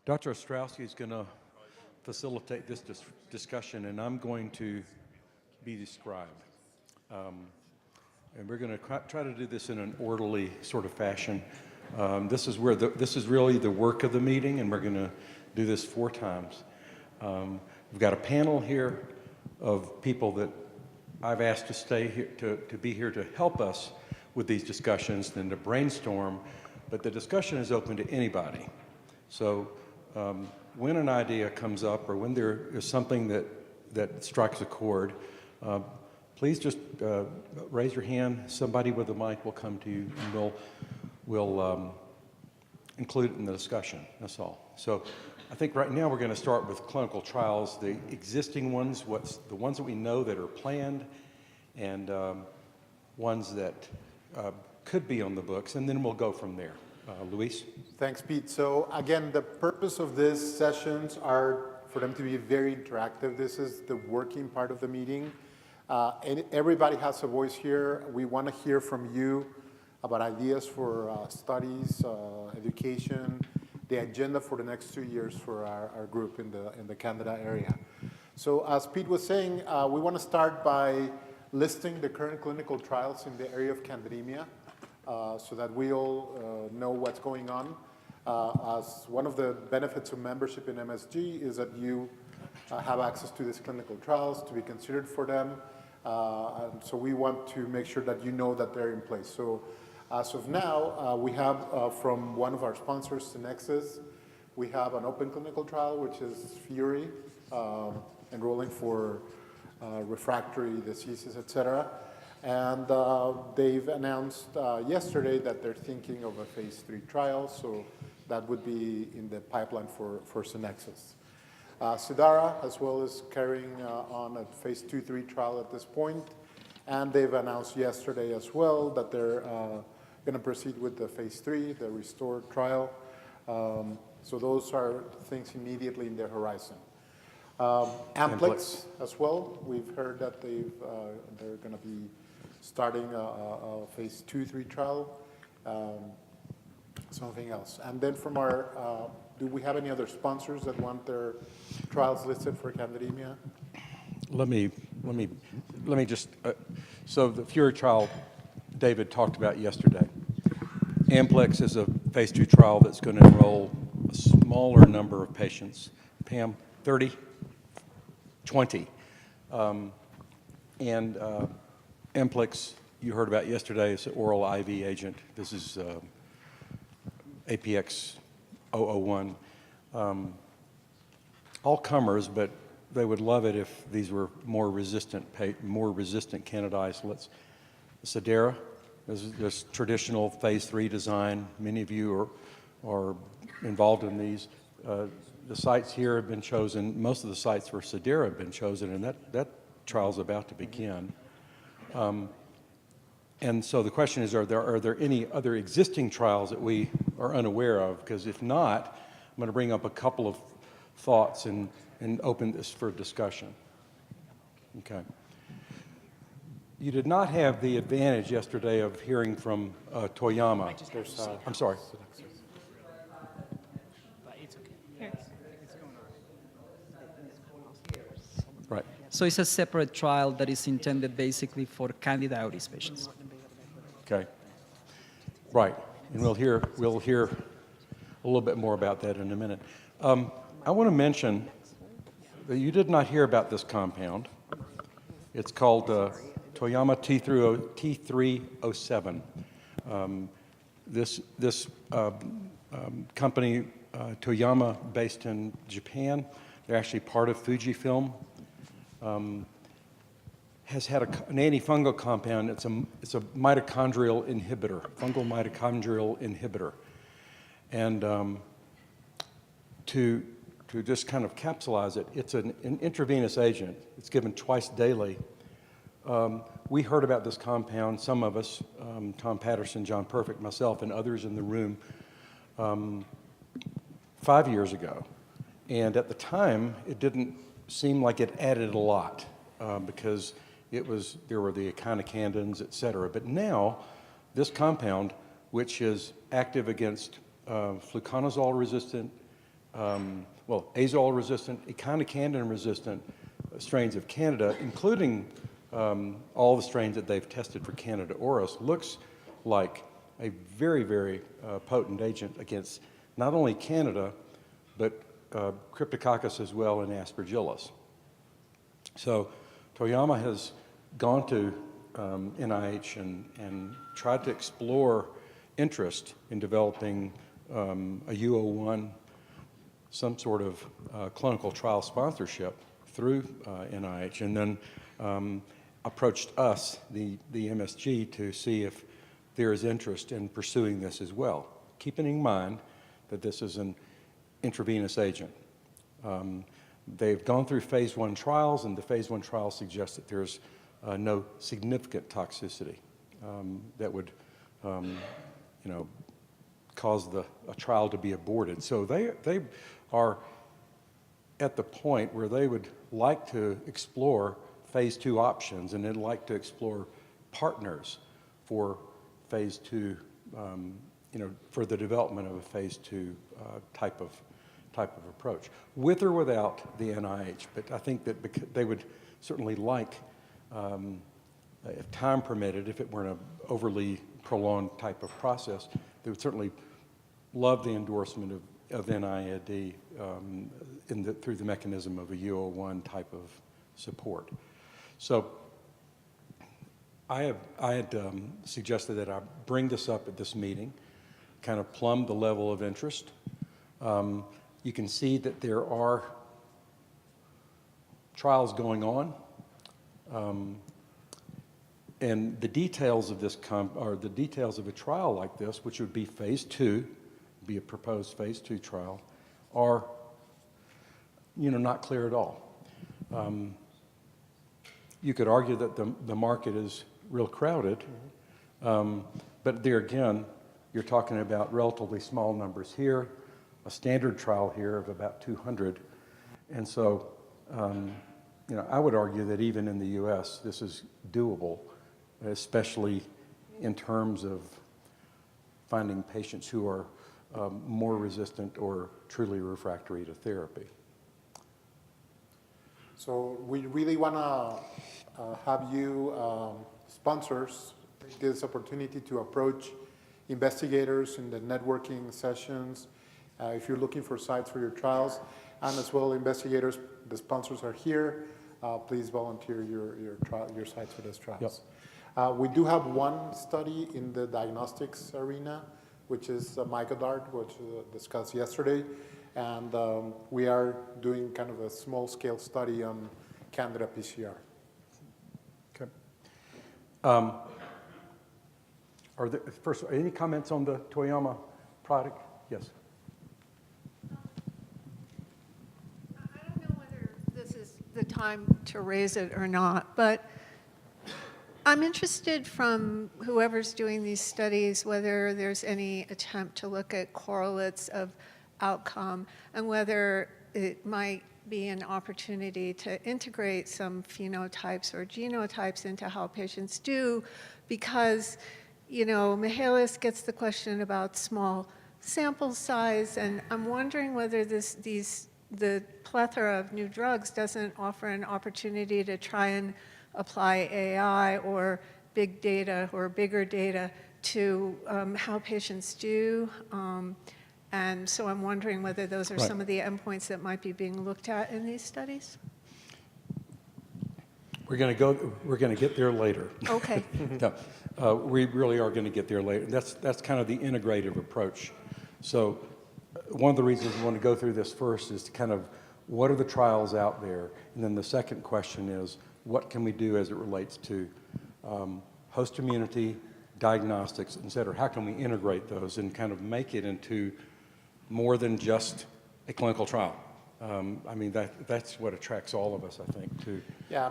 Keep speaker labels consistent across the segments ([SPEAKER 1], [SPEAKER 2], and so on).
[SPEAKER 1] Dr. Ostrowski is going to facilitate this discussion, and I'm going to be the scribe. And we're going to try to do this in an orderly sort of fashion. This is really the work of the meeting, and we're going to do this 4 times. We've got a panel here of people that I've asked to stay here to be here to help us with these discussions and to brainstorm, but the discussion is open to anybody. So when an idea comes up or when there is something that strikes a chord, please just raise your hand. Somebody with a mic will come to you, and we'll include it in the discussion. That's all. So I think right now we're going to start with clinical trials, the existing ones, the ones that we know that are planned, and ones that could be on the books, and then we'll go from there. Luis?
[SPEAKER 2] Thanks, Pete. So again, the purpose of these sessions are for them to be very interactive. This is the working part of the meeting. And everybody has a voice here. We want to hear from you about ideas for studies, education, the agenda for the next 2 years for our group in the Candida area. So as Pete was saying, we want to start by listing the current clinical trials in the area of candidemia so that we all know what's going on. As one of the benefits of membership in MSG is that you have access to these clinical trials, to be considered for them. And so we want to make sure that you know that they're in place. So as of now, we have from one of our sponsors, Synexus, we have an open clinical trial, which is Fury, enrolling for refractory diseases, et cetera. And they've announced yesterday that they're thinking of a phase 3 trial, so that would be in the pipeline for Synexus. Sidara, as well, is carrying on a phase 2-3 trial at this point, and they've announced yesterday as well that they're going to proceed with the phase 3, the Restore trial. So those are things immediately in their horizon. Amplex as well. We've heard that they're going to be starting a phase 2-3 trial. Something else. And then from our, do we have any other sponsors that want their trials listed for candidemia?
[SPEAKER 1] Let me just, so the Fury trial David talked about yesterday. Amplex is a phase 2 trial that's going to enroll a smaller number of patients. Pam, 30? 20. And Amplex, you heard about yesterday, is an oral IV agent. This is APX-001. All comers, but they would love it if these were more resistant candidiasis. Sidara, this traditional phase 3 design. Many of you are involved in these. The sites here have been chosen. Most of the sites for Sidara have been chosen, and that trial's about to begin. And so the question is, are there any other existing trials that we are unaware of? Because if not, I'm going to bring up a couple of thoughts and open this for discussion. Okay. You did not have the advantage yesterday of hearing from Toyama. I'm sorry. Right.
[SPEAKER 3] So it's a separate trial that is intended basically for Candida auris patients.
[SPEAKER 1] Okay. Right. And we'll hear a little bit more about that in a minute. I want to mention that you did not hear about this compound. It's called Toyama T307. This company, Toyama, based in Japan, they're actually part of Fujifilm, has had an antifungal compound. It's a mitochondrial inhibitor, fungal mitochondrial inhibitor. And to just kind of capsulize it, it's an intravenous agent. It's given twice daily. We heard about this compound, some of us, Tom Patterson, John Perfect, myself, and others in the room, 5 years ago. And at the time, it didn't seem like it added a lot because there were the echinocandins, et cetera. But now, this compound, which is active against fluconazole-resistant azole-resistant, echinocandin-resistant strains of Candida, including all the strains that they've tested for Candida auris, looks like a very, very potent agent against not only Candida, but Cryptococcus as well and Aspergillus. So Toyama has gone to NIH and tried to explore interest in developing a U01, some sort of clinical trial sponsorship through NIH, and then approached us, the MSG, to see if there is interest in pursuing this as well, keeping in mind that this is an intravenous agent. They've gone through phase 1 trials, and the phase 1 trials suggest that there's no significant toxicity that would, cause a trial to be aborted. So they are at the point where they would like to explore phase 2 options, and they'd like to explore partners for phase 2, for the development of a phase 2 type of approach, with or without the NIH. But I think that they would certainly like, if time permitted, if it weren't an overly prolonged type of process, they would certainly love the endorsement of NIAID through the mechanism of a U01 type of support. So I had suggested that I bring this up at this meeting, kind of plumb the level of interest. You can see that there are trials going on, and the details of this are the details of a trial like this, which would be phase 2, be a proposed phase 2 trial, are not clear at all. You could argue that the market is real crowded, but there again, you're talking about relatively small numbers here, a standard trial here of about 200. And so, I would argue that even in the US, this is doable, especially in terms of finding patients who are more resistant or truly refractory to therapy.
[SPEAKER 2] So we really want to have you sponsors take this opportunity to approach investigators in the networking sessions. If you're looking for sites for your trials, and as well investigators, the sponsors are here. Please volunteer your sites for those trials. Yep. We do have one study in the diagnostics arena, which is Mycodart, which discussed yesterday. And we are doing kind of a small-scale study on Candida PCR.
[SPEAKER 1] Okay. Are there, first, any comments on the Toyama product? Yes.
[SPEAKER 4] I don't know whether this is the time to raise it or not, but I'm interested from whoever's doing these studies whether there's any attempt to look at correlates of outcome and whether it might be an opportunity to integrate some phenotypes or genotypes into how patients do, because Mihalis gets the question about small sample size, and I'm wondering whether the plethora of new drugs doesn't offer an opportunity to try and apply AI or big data or bigger data to how patients do. And so I'm wondering whether those are some of the endpoints that might be being looked at in these studies.
[SPEAKER 1] We're going to get there later.
[SPEAKER 4] Okay.
[SPEAKER 1] No, we really are going to get there later. That's kind of the integrative approach. So one of the reasons we want to go through this first is to kind of, what are the trials out there? And then the second question is, what can we do as it relates to host immunity, diagnostics, et cetera? How can we integrate those and kind of make it into more than just a clinical trial? That's what attracts all of us, I think, to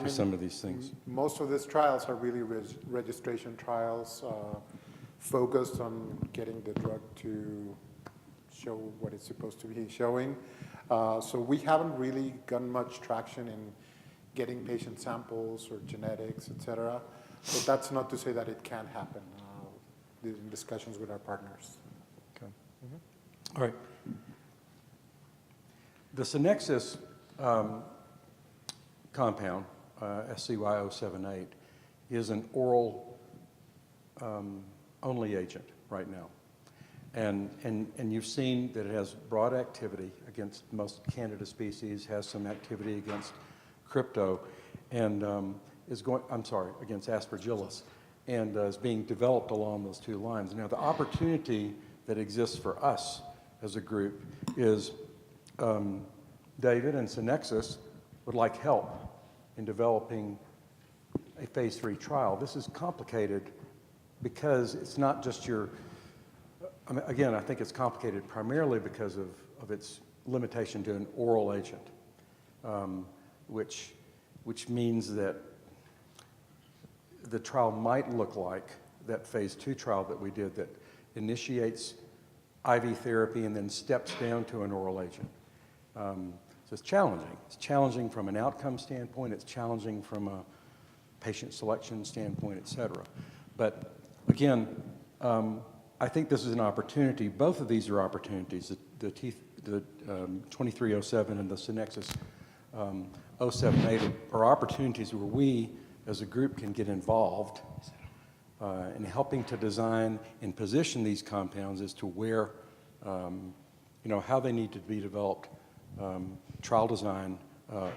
[SPEAKER 1] some of these things.
[SPEAKER 2] Most of these trials are really registration trials focused on getting the drug to show what it's supposed to be showing. So we haven't really gotten much traction in getting patient samples or genetics, et cetera. But that's not to say that it can't happen in discussions with our partners.
[SPEAKER 1] Okay. Mm-hmm. All right. The Synexus compound, SCY-078, is an oral only agent right now. And you've seen that it has broad activity against most Candida species, has some activity against crypto, and against aspergillus, and is being developed along those two lines. Now, the opportunity that exists for us as a group is David and Synexus would like help in developing a phase 3 trial. This is complicated because it's not just again, I think it's complicated primarily because of its limitation to an oral agent, which means that the trial might look like that phase 2 trial that we did that initiates IV therapy and then steps down to an oral agent. So it's challenging. It's challenging from an outcome standpoint. It's challenging from a patient selection standpoint, et cetera. But again, I think this is an opportunity. Both of these are opportunities. The 2307 and the Synexus 078 are opportunities where we, as a group, can get involved in helping to design and position these compounds as to where, how they need to be developed, trial design,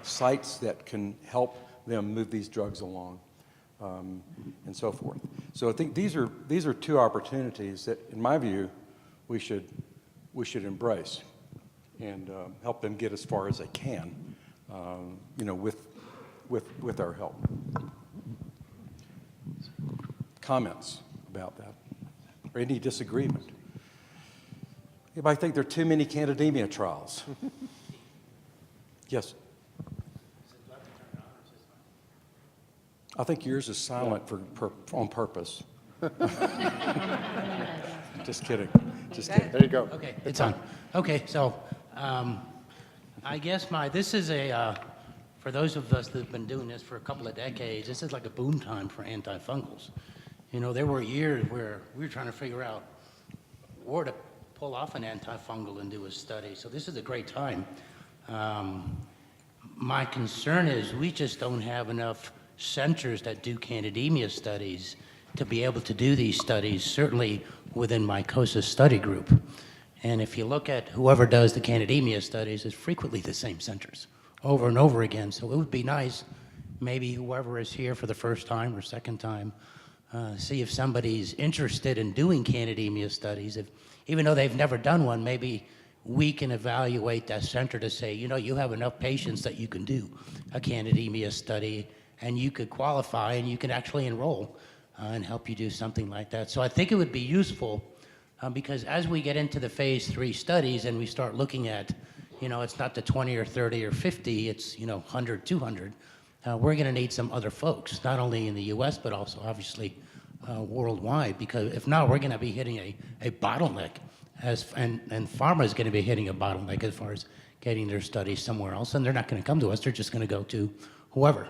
[SPEAKER 1] sites that can help them move these drugs along, and so forth. So I think these are two opportunities that, in my view, we should embrace and help them get as far as they can, with our help. Comments about that, or any disagreement? Anybody think there are too many candidemia trials? Yes. I think yours is silent on purpose. Just kidding. Just kidding.
[SPEAKER 2] There you go.
[SPEAKER 5] Okay, it's on. Okay, so I guess this is for those of us that have been doing this for a couple of decades, this is like a boom time for antifungals. There were years where we were trying to figure out where to pull off an antifungal and do a study. So this is a great time. My concern is we just don't have enough centers that do candidemia studies to be able to do these studies, certainly within my COSA study group. And if you look at whoever does the candidemia studies, it's frequently the same centers over and over again. So it would be nice, maybe whoever is here for the first time or second time, see if somebody's interested in doing candidemia studies. Even though they've never done one, maybe we can evaluate that center to say, you have enough patients that you can do a candidemia study, and you could qualify, and you can actually enroll and help you do something like that. So I think it would be useful because as we get into the phase 3 studies and we start looking at, it's not the 20 or 30 or 50, it's, 100, 200, we're going to need some other folks, not only in the US, but also obviously worldwide, because if not, we're going to be hitting a bottleneck, and pharma is going to be hitting a bottleneck as far as getting their studies somewhere else, and they're not going to come to us, they're just going to go to whoever.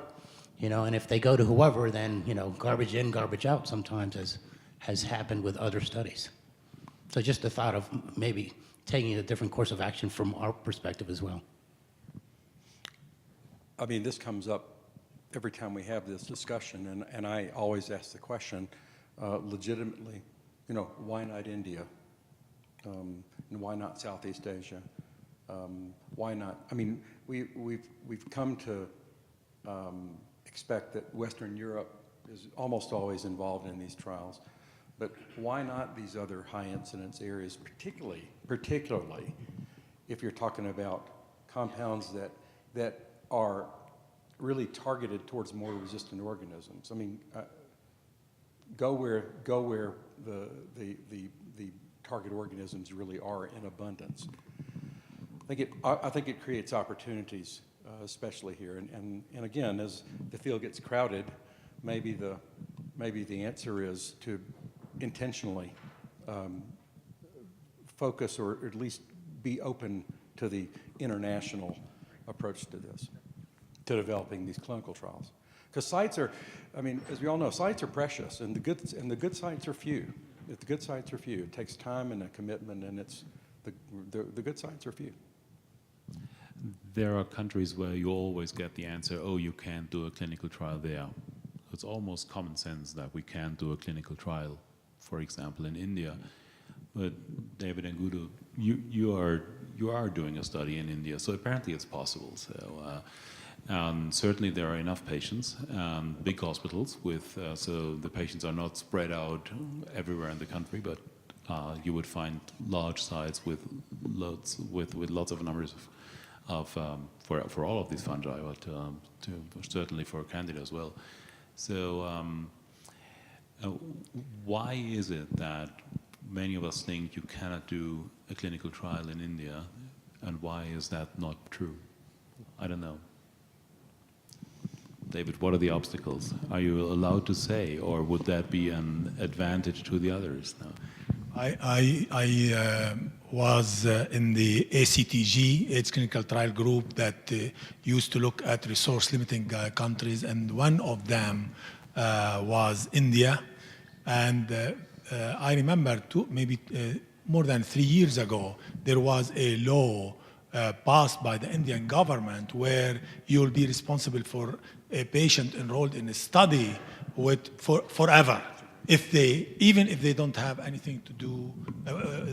[SPEAKER 5] And if they go to whoever, then, garbage in, garbage out sometimes, as has happened with other studies. So just the thought of maybe taking a different course of action from our perspective as well.
[SPEAKER 1] I mean, this comes up every time we have this discussion, and I always ask the question, legitimately, why not India? And why not Southeast Asia? Why not? I mean, we've come to expect that Western Europe is almost always involved in these trials, but why not these other high incidence areas, particularly if you're talking about compounds that are really targeted towards more resistant organisms? I mean, go where the target organisms really are in abundance. I think it creates opportunities, especially here. And again, as the field gets crowded, maybe the answer is to intentionally focus, or at least be open to the international approach to this, to developing these clinical trials. Because sites are, as we all know, sites are precious, and the good sites are few. The good sites are few. It takes time and a commitment, and the good sites are few.
[SPEAKER 6] there are countries where you always get the answer, oh, you can't do a clinical trial there. It's almost common sense that we can't do a clinical trial, for example, in India. But David and Gudu, you are doing a study in India, so apparently it's possible. So certainly there are enough patients, big hospitals with, so the patients are not spread out everywhere in the country, but you would find large sites with lots of numbers for all of these fungi, but certainly for Candida as well. So why is it that many of us think you cannot do a clinical trial in India, and why is that not true? I don't know. David, what are the obstacles? Are you allowed to say, or would that be an advantage to the others? No.
[SPEAKER 7] I was in the ACTG, AIDS Clinical Trial Group, that used to look at resource-limiting countries, and one of them was India. And I remember maybe more than 3 years ago, there was a law passed by the Indian government where you'll be responsible for a patient enrolled in a study forever. Even if they don't have anything to do,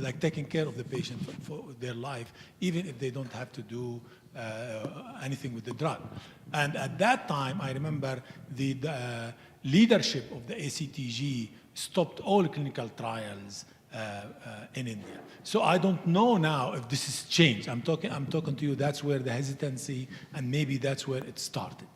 [SPEAKER 7] like taking care of the patient for their life, even if they don't have to do anything with the drug. And at that time, I remember the leadership of the ACTG stopped all clinical trials in India. So I don't know now if this has changed. I'm talking to you, that's where the hesitancy, and maybe that's where it started.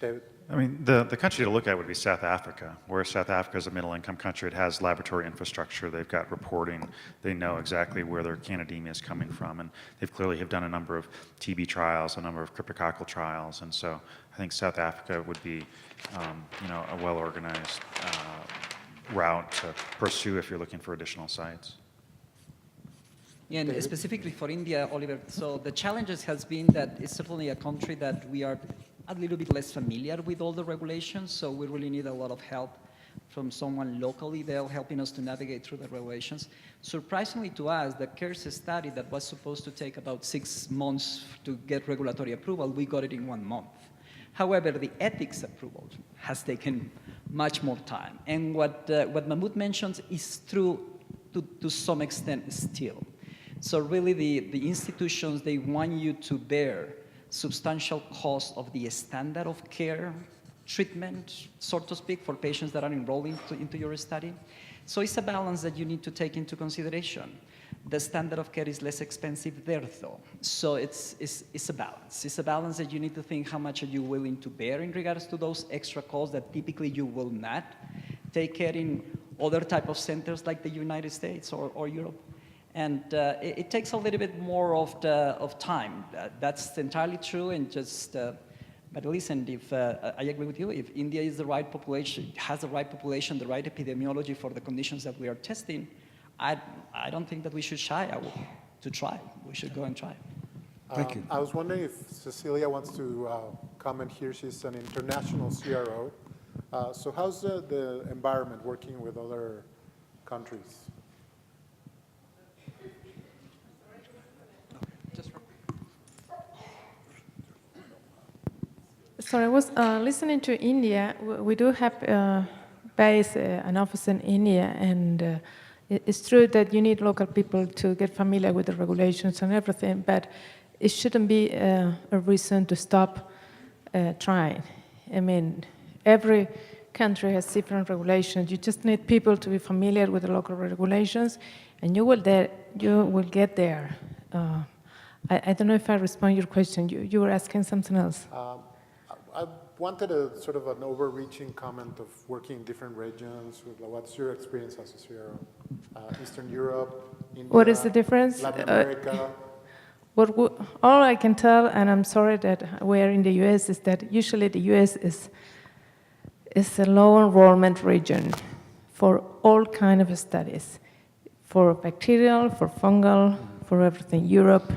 [SPEAKER 2] David?
[SPEAKER 8] I mean, the country to look at would be South Africa, where South Africa is a middle-income country. It has laboratory infrastructure. They've got reporting. They know exactly where their candidemia is coming from, and they've clearly have done a number of TB trials, a number of cryptococcal trials, and so I think South Africa would be, a well-organized route to pursue if you're looking for additional sites.
[SPEAKER 3] Yeah, and specifically for India, Oliver, so the challenges has been that it's certainly a country that we are a little bit less familiar with all the regulations, so we really need a lot of help from someone locally there helping us to navigate through the regulations. Surprisingly to us, the CARES study that was supposed to take about 6 months to get regulatory approval, we got it in 1 month. However, the ethics approval has taken much more time. And what Mahmoud mentions is true to some extent still. So really the institutions, they want you to bear substantial cost of the standard of care treatment, so to speak, for patients that are enrolled into your study. So it's a balance that you need to take into consideration. The standard of care is less expensive there, though. So it's a balance. It's a balance that you need to think how much are you willing to bear in regards to those extra costs that typically you will not take care in other type of centers like the United States or Europe. And it takes a little bit more of time. That's entirely true. And just, but listen, if I agree with you, if India is the right population, has the right population, the right epidemiology for the conditions that we are testing, I don't think that we should shy away to try. We should go and try.
[SPEAKER 1] Thank you.
[SPEAKER 2] I was wondering if Cecilia wants to comment here. She's an international CRO. So how's the environment working with other countries?
[SPEAKER 9] Sorry, I was listening to India. We do have an office in India, and it's true that you need local people to get familiar with the regulations and everything, but it shouldn't be a reason to stop trying. I mean, every country has different regulations. You just need people to be familiar with the local regulations, and you will get there. I don't know if I respond to your question. You were asking something else.
[SPEAKER 2] I wanted a sort of an overreaching comment of working in different regions. What's your experience as a CRO? Eastern Europe, India,
[SPEAKER 9] What is the difference?
[SPEAKER 2] Latin America?
[SPEAKER 9] All I can tell, and I'm sorry that we're in the US, is that usually the US is a low enrollment region for all kind of studies, for bacterial, for fungal, for everything. Europe,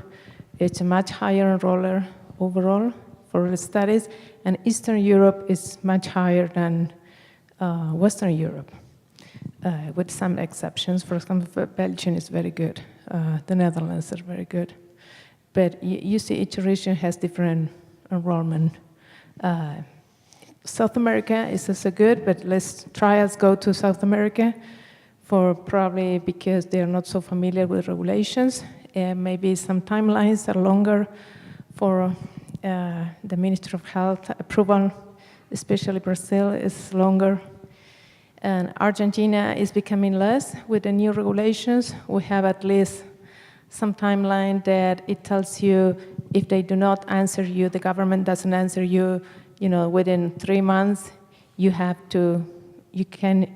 [SPEAKER 9] it's a much higher enroller overall for the studies, and Eastern Europe is much higher than Western Europe, with some exceptions. For example, Belgium is very good. The Netherlands are very good. But you see each region has different enrollment. South America is also good, but less trials go to South America for probably because they are not so familiar with regulations. And maybe some timelines are longer for the Ministry of Health approval, especially Brazil is longer. And Argentina is becoming less with the new regulations. We have at least some timeline that it tells you if they do not answer you, the government doesn't answer you, within 3 months, you can,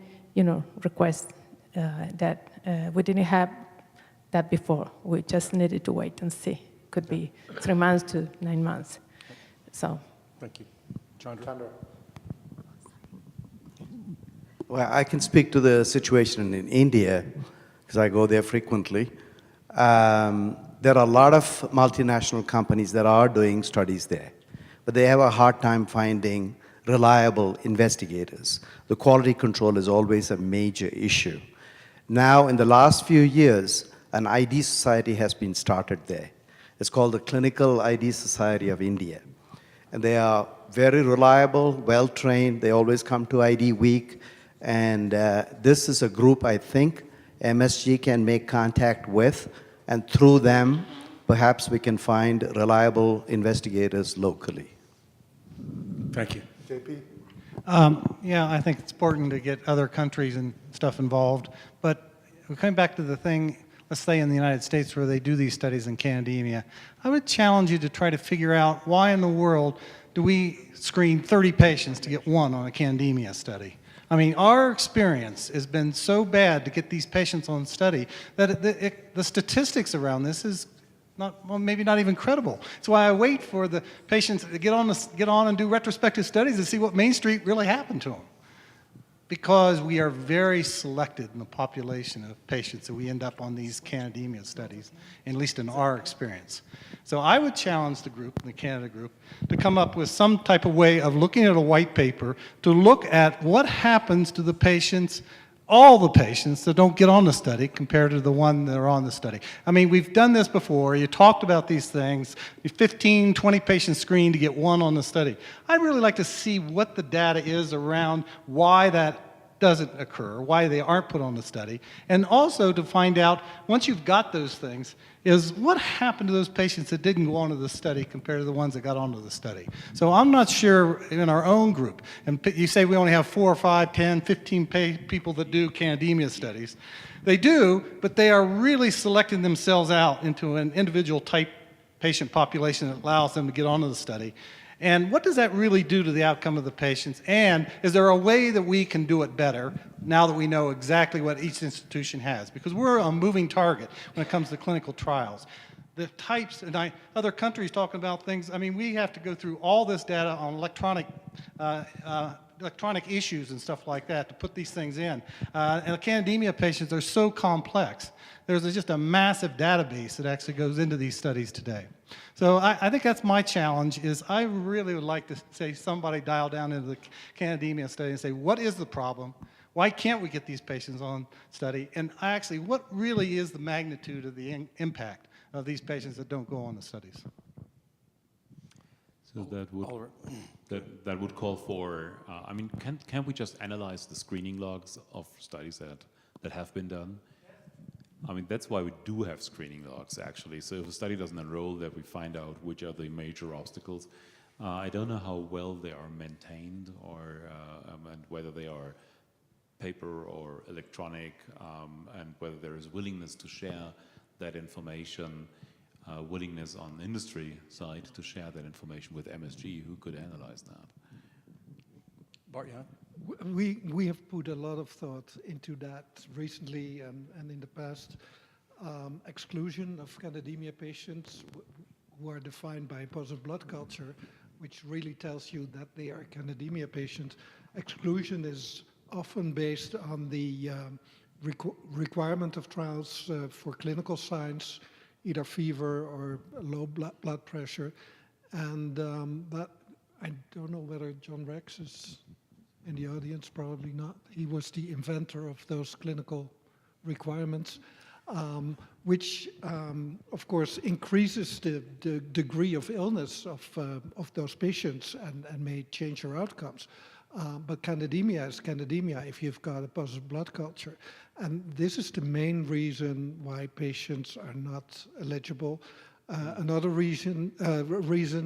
[SPEAKER 9] request that. We didn't have that before. We just needed to wait and see. Could be 3 months to 9 months. So.
[SPEAKER 1] Thank you. Chandra?
[SPEAKER 10] Well, I can speak to the situation in India, because I go there frequently. There are a lot of multinational companies that are doing studies there, but they have a hard time finding reliable investigators. The quality control is always a major issue. Now, in the last few years, an ID society has been started there. It's called the Clinical ID Society of India. And they are very reliable, well-trained. They always come to ID week. And this is a group I think MSG can make contact with, and through them, perhaps we can find reliable investigators locally.
[SPEAKER 1] Thank you.
[SPEAKER 2] JP?
[SPEAKER 11] Yeah, I think it's important to get other countries and stuff involved. But coming back to the thing, let's say in the United States where they do these studies in Candida, I would challenge you to try to figure out why in the world do we screen 30 patients to get one on a Candida study? I mean, our experience has been so bad to get these patients on study that the statistics around this is not, well, maybe not even credible. That's why I wait for the patients to get on and do retrospective studies to see what Main Street really happened to them. Because we are very selected in the population of patients that we end up on these Candida studies, at least in our experience. So I would challenge the group, the Canada group, to come up with some type of way of looking at a white paper to look at what happens to the patients, all the patients that don't get on the study compared to the one that are on the study. I mean, we've done this before. You talked about these things. 15, 20 patients screened to get one on the study. I'd really like to see what the data is around why that doesn't occur, why they aren't put on the study, and also to find out, once you've got those things, is what happened to those patients that didn't go on to the study compared to the ones that got onto the study. So I'm not sure in our own group, and you say we only have 4 or 5, 10, 15 people that do Candida studies. They do, but they are really selecting themselves out into an individual type patient population that allows them to get onto the study. And what does that really do to the outcome of the patients? And is there a way that we can do it better now that we know exactly what each institution has? Because we're a moving target when it comes to clinical trials. The types, and other countries talking about things, I mean, we have to go through all this data on electronic issues and stuff like that to put these things in. And Candida patients are so complex. There's just a massive database that actually goes into these studies today. So I think that's my challenge, is I really would like to say somebody dial down into the Candida study and say, what is the problem? Why can't we get these patients on study? And actually, what really is the magnitude of the impact of these patients that don't go on the studies?
[SPEAKER 6] So that would call for, I mean, can't we just analyze the screening logs of studies that have been done? I mean, that's why we do have screening logs, actually. So if a study doesn't enroll, that we find out which are the major obstacles. I don't know how well they are maintained, or and whether they are paper or electronic, and whether there is willingness to share that information, willingness on the industry side to share that information with MSG, who could analyze that.
[SPEAKER 1] Bart, yeah?
[SPEAKER 12] We have put a lot of thought into that recently and in the past. Exclusion of Candida patients who are defined by positive blood culture, which really tells you that they are Candida patients. Exclusion is often based on the requirement of trials for clinical signs, either fever or low blood pressure. And that, I don't know whether John Rex is in the audience, probably not. He was the inventor of those clinical requirements. which of course increases the degree of illness of those patients and may change their outcomes. But candidemia is candidemia if you've got a positive blood culture. And this is the main reason why patients are not eligible. Another reason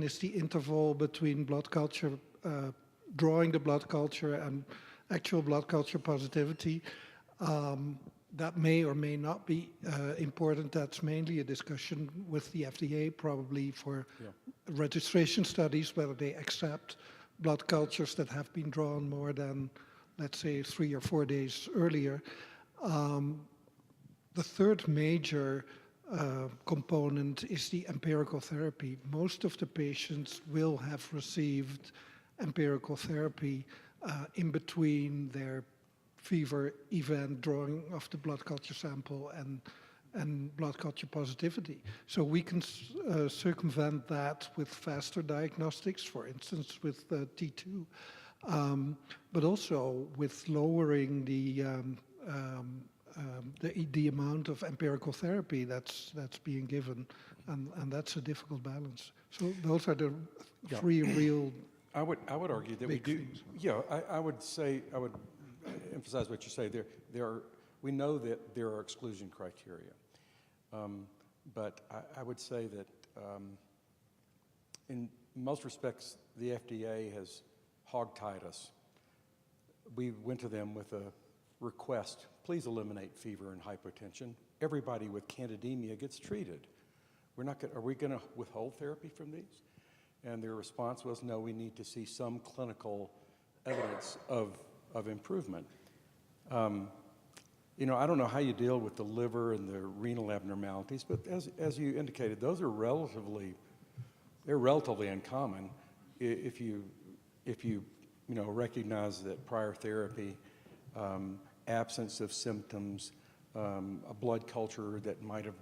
[SPEAKER 12] is the interval between blood culture, drawing the blood culture and actual blood culture positivity. That may or may not be important. That's mainly a discussion with the FDA, probably for registration studies, whether they accept blood cultures that have been drawn more than, let's say, 3 or 4 days earlier. The third major component is the empirical therapy. Most of the patients will have received empirical therapy in between their fever event, drawing of the blood culture sample, and blood culture positivity. So we can circumvent that with faster diagnostics, for instance, with T2, but also with lowering the amount of empirical therapy that's being given, and that's a difficult balance. So those are the three real.
[SPEAKER 1] I would argue that we do.
[SPEAKER 12] things.
[SPEAKER 1] Yeah, I would say, I would emphasize what you say. We know that there are exclusion criteria, but I would say that in most respects, the FDA has hogtied us. We went to them with a request, please eliminate fever and hypotension. Everybody with candidemia gets treated. Are we going to withhold therapy from these? And their response was, no, we need to see some clinical evidence of improvement. You know, I don't know how you deal with the liver and the renal abnormalities, but as you indicated, those are relatively uncommon if you recognize that prior therapy, absence of symptoms, a blood culture that might have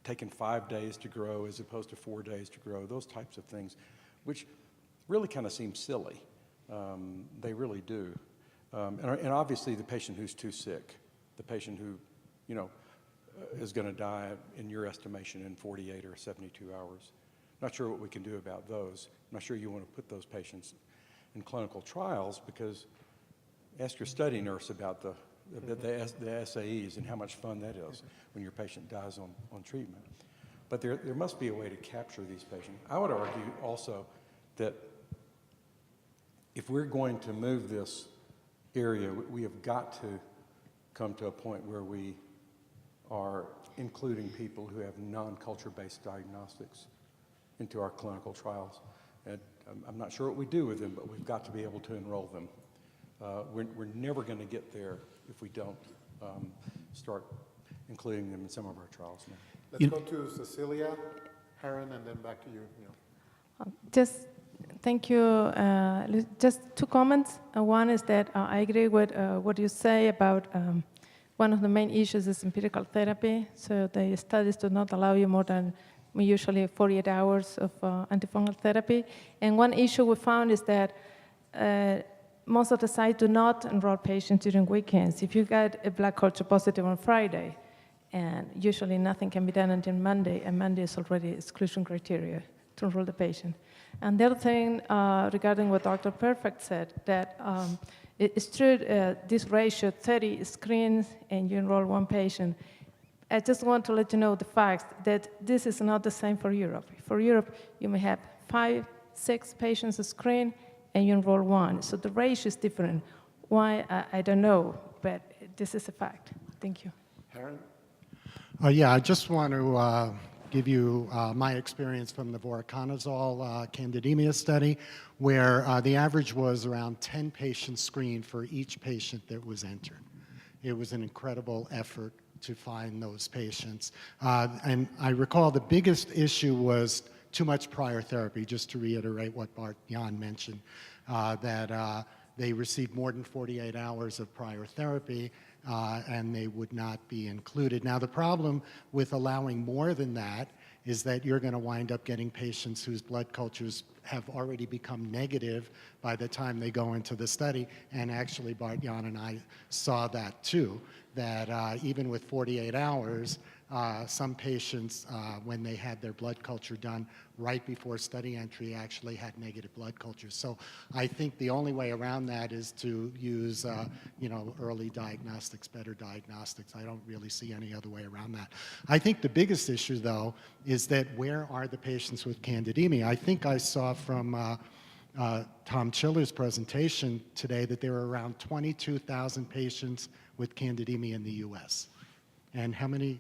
[SPEAKER 1] taken 5 days to grow as opposed to 4 days to grow, those types of things, which really kind of seem silly. They really do. And obviously the patient who's too sick, the patient who, is going to die, in your estimation, in 48 or 72 hours. Not sure what we can do about those. I'm not sure you want to put those patients in clinical trials, because ask your study nurse about the SAEs and how much fun that is when your patient dies on treatment. But there must be a way to capture these patients. I would argue also that if we're going to move this area, we have got to come to a point where we are including people who have non-culture-based diagnostics into our clinical trials. And I'm not sure what we do with them, but we've got to be able to enroll them. We're never going to get there if we don't start including them in some of our trials now.
[SPEAKER 2] Let's go to Cecilia, Aaron, and then back to you.
[SPEAKER 9] Just thank you. Just 2 comments. One is that I agree with what you say about one of the main issues is empirical therapy. So the studies do not allow you more than usually 48 hours of antifungal therapy. And one issue we found is that most of the sites do not enroll patients during weekends. If you get a blood culture positive on Friday, and usually nothing can be done until Monday, and Monday is already exclusion criteria to enroll the patient. And the other thing regarding what Dr. Perfect said, that it's true, this ratio, 30 screens and you enroll 1 patient. I just want to let you know the fact that this is not the same for Europe. For Europe, you may have 5, 6 patients a screen and you enroll 1. So the ratio is different. Why, I don't know, but this is a fact. Thank you.
[SPEAKER 2] Aaron?
[SPEAKER 13] Yeah, I just want to give you my experience from the voriconazole candidemia study, where the average was around 10 patients screened for each patient that was entered. It was an incredible effort to find those patients. And I recall the biggest issue was too much prior therapy, just to reiterate what Jan mentioned, that they received more than 48 hours of prior therapy, and they would not be included. Now, the problem with allowing more than that is that you're going to wind up getting patients whose blood cultures have already become negative by the time they go into the study. And actually, Bart-Jan and I saw that too, that even with 48 hours, some patients, when they had their blood culture done right before study entry, actually had negative blood cultures. So I think the only way around that is to use, early diagnostics, better diagnostics. I don't really see any other way around that. I think the biggest issue, though, is that where are the patients with candidemia? I think I saw from Tom Chiller's presentation today that there are around 22,000 patients with candidemia in the U.S. And how many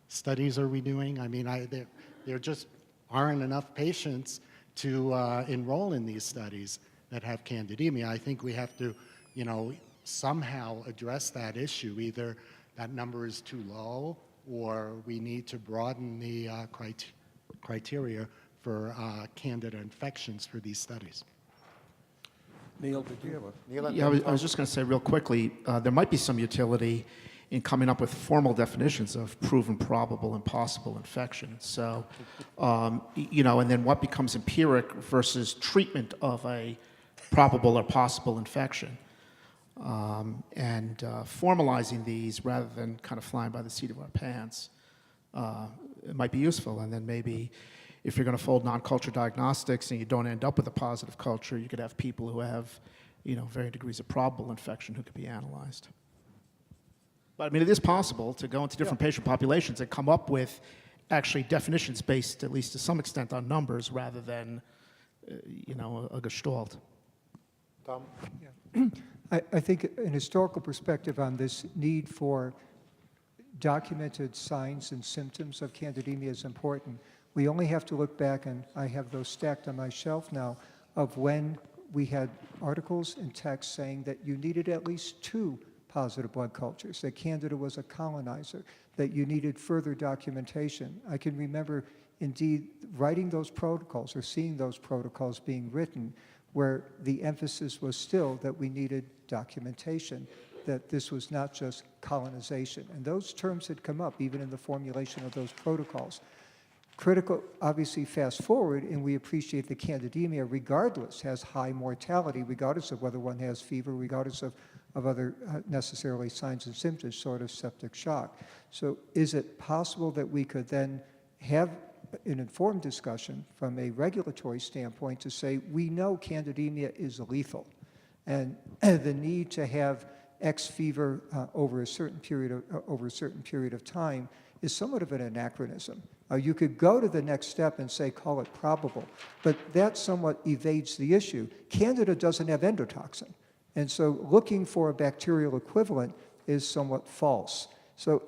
[SPEAKER 13] studies are we doing? I mean, there just aren't enough patients to enroll in these studies that have candidemia. I think we have to, somehow address that issue. Either that number is too low, or we need to broaden the criteria for Candida infections for these studies.
[SPEAKER 1] Neil, did you have a...
[SPEAKER 2] Neil,
[SPEAKER 14] Yeah, I was just going to say real quickly, there might be some utility in coming up with formal definitions of proven, probable, and possible infection. So, and then what becomes empiric versus treatment of a probable or possible infection. And formalizing these rather than kind of flying by the seat of our pants, it might be useful. And then maybe if you're going to fold non-culture diagnostics and you don't end up with a positive culture, you could have people who have, varying degrees of probable infection who could be analyzed. But I mean, it is possible to go into different patient populations and come up with actually definitions based, at least to some extent, on numbers rather than, a gestalt.
[SPEAKER 2] Tom?
[SPEAKER 15] Yeah. I think an historical perspective on this need for documented signs and symptoms of candidemia is important. We only have to look back, and I have those stacked on my shelf now, of when we had articles and texts saying that you needed at least 2 positive blood cultures, that Candida was a colonizer, that you needed further documentation. I can remember, indeed, writing those protocols or seeing those protocols being written where the emphasis was still that we needed documentation, that this was not just colonization. And those terms had come up even in the formulation of those protocols. Critical, obviously, fast forward, and we appreciate that candidemia, regardless, has high mortality, regardless of whether one has fever, regardless of other necessarily signs and symptoms, sort of septic shock. So is it possible that we could then have an informed discussion from a regulatory standpoint to say, we know candidemia is lethal, and the need to have X fever over a certain period of time is somewhat of an anachronism. You could go to the next step and say, call it probable, but that somewhat evades the issue. Candida doesn't have endotoxin, and so looking for a bacterial equivalent is somewhat false. So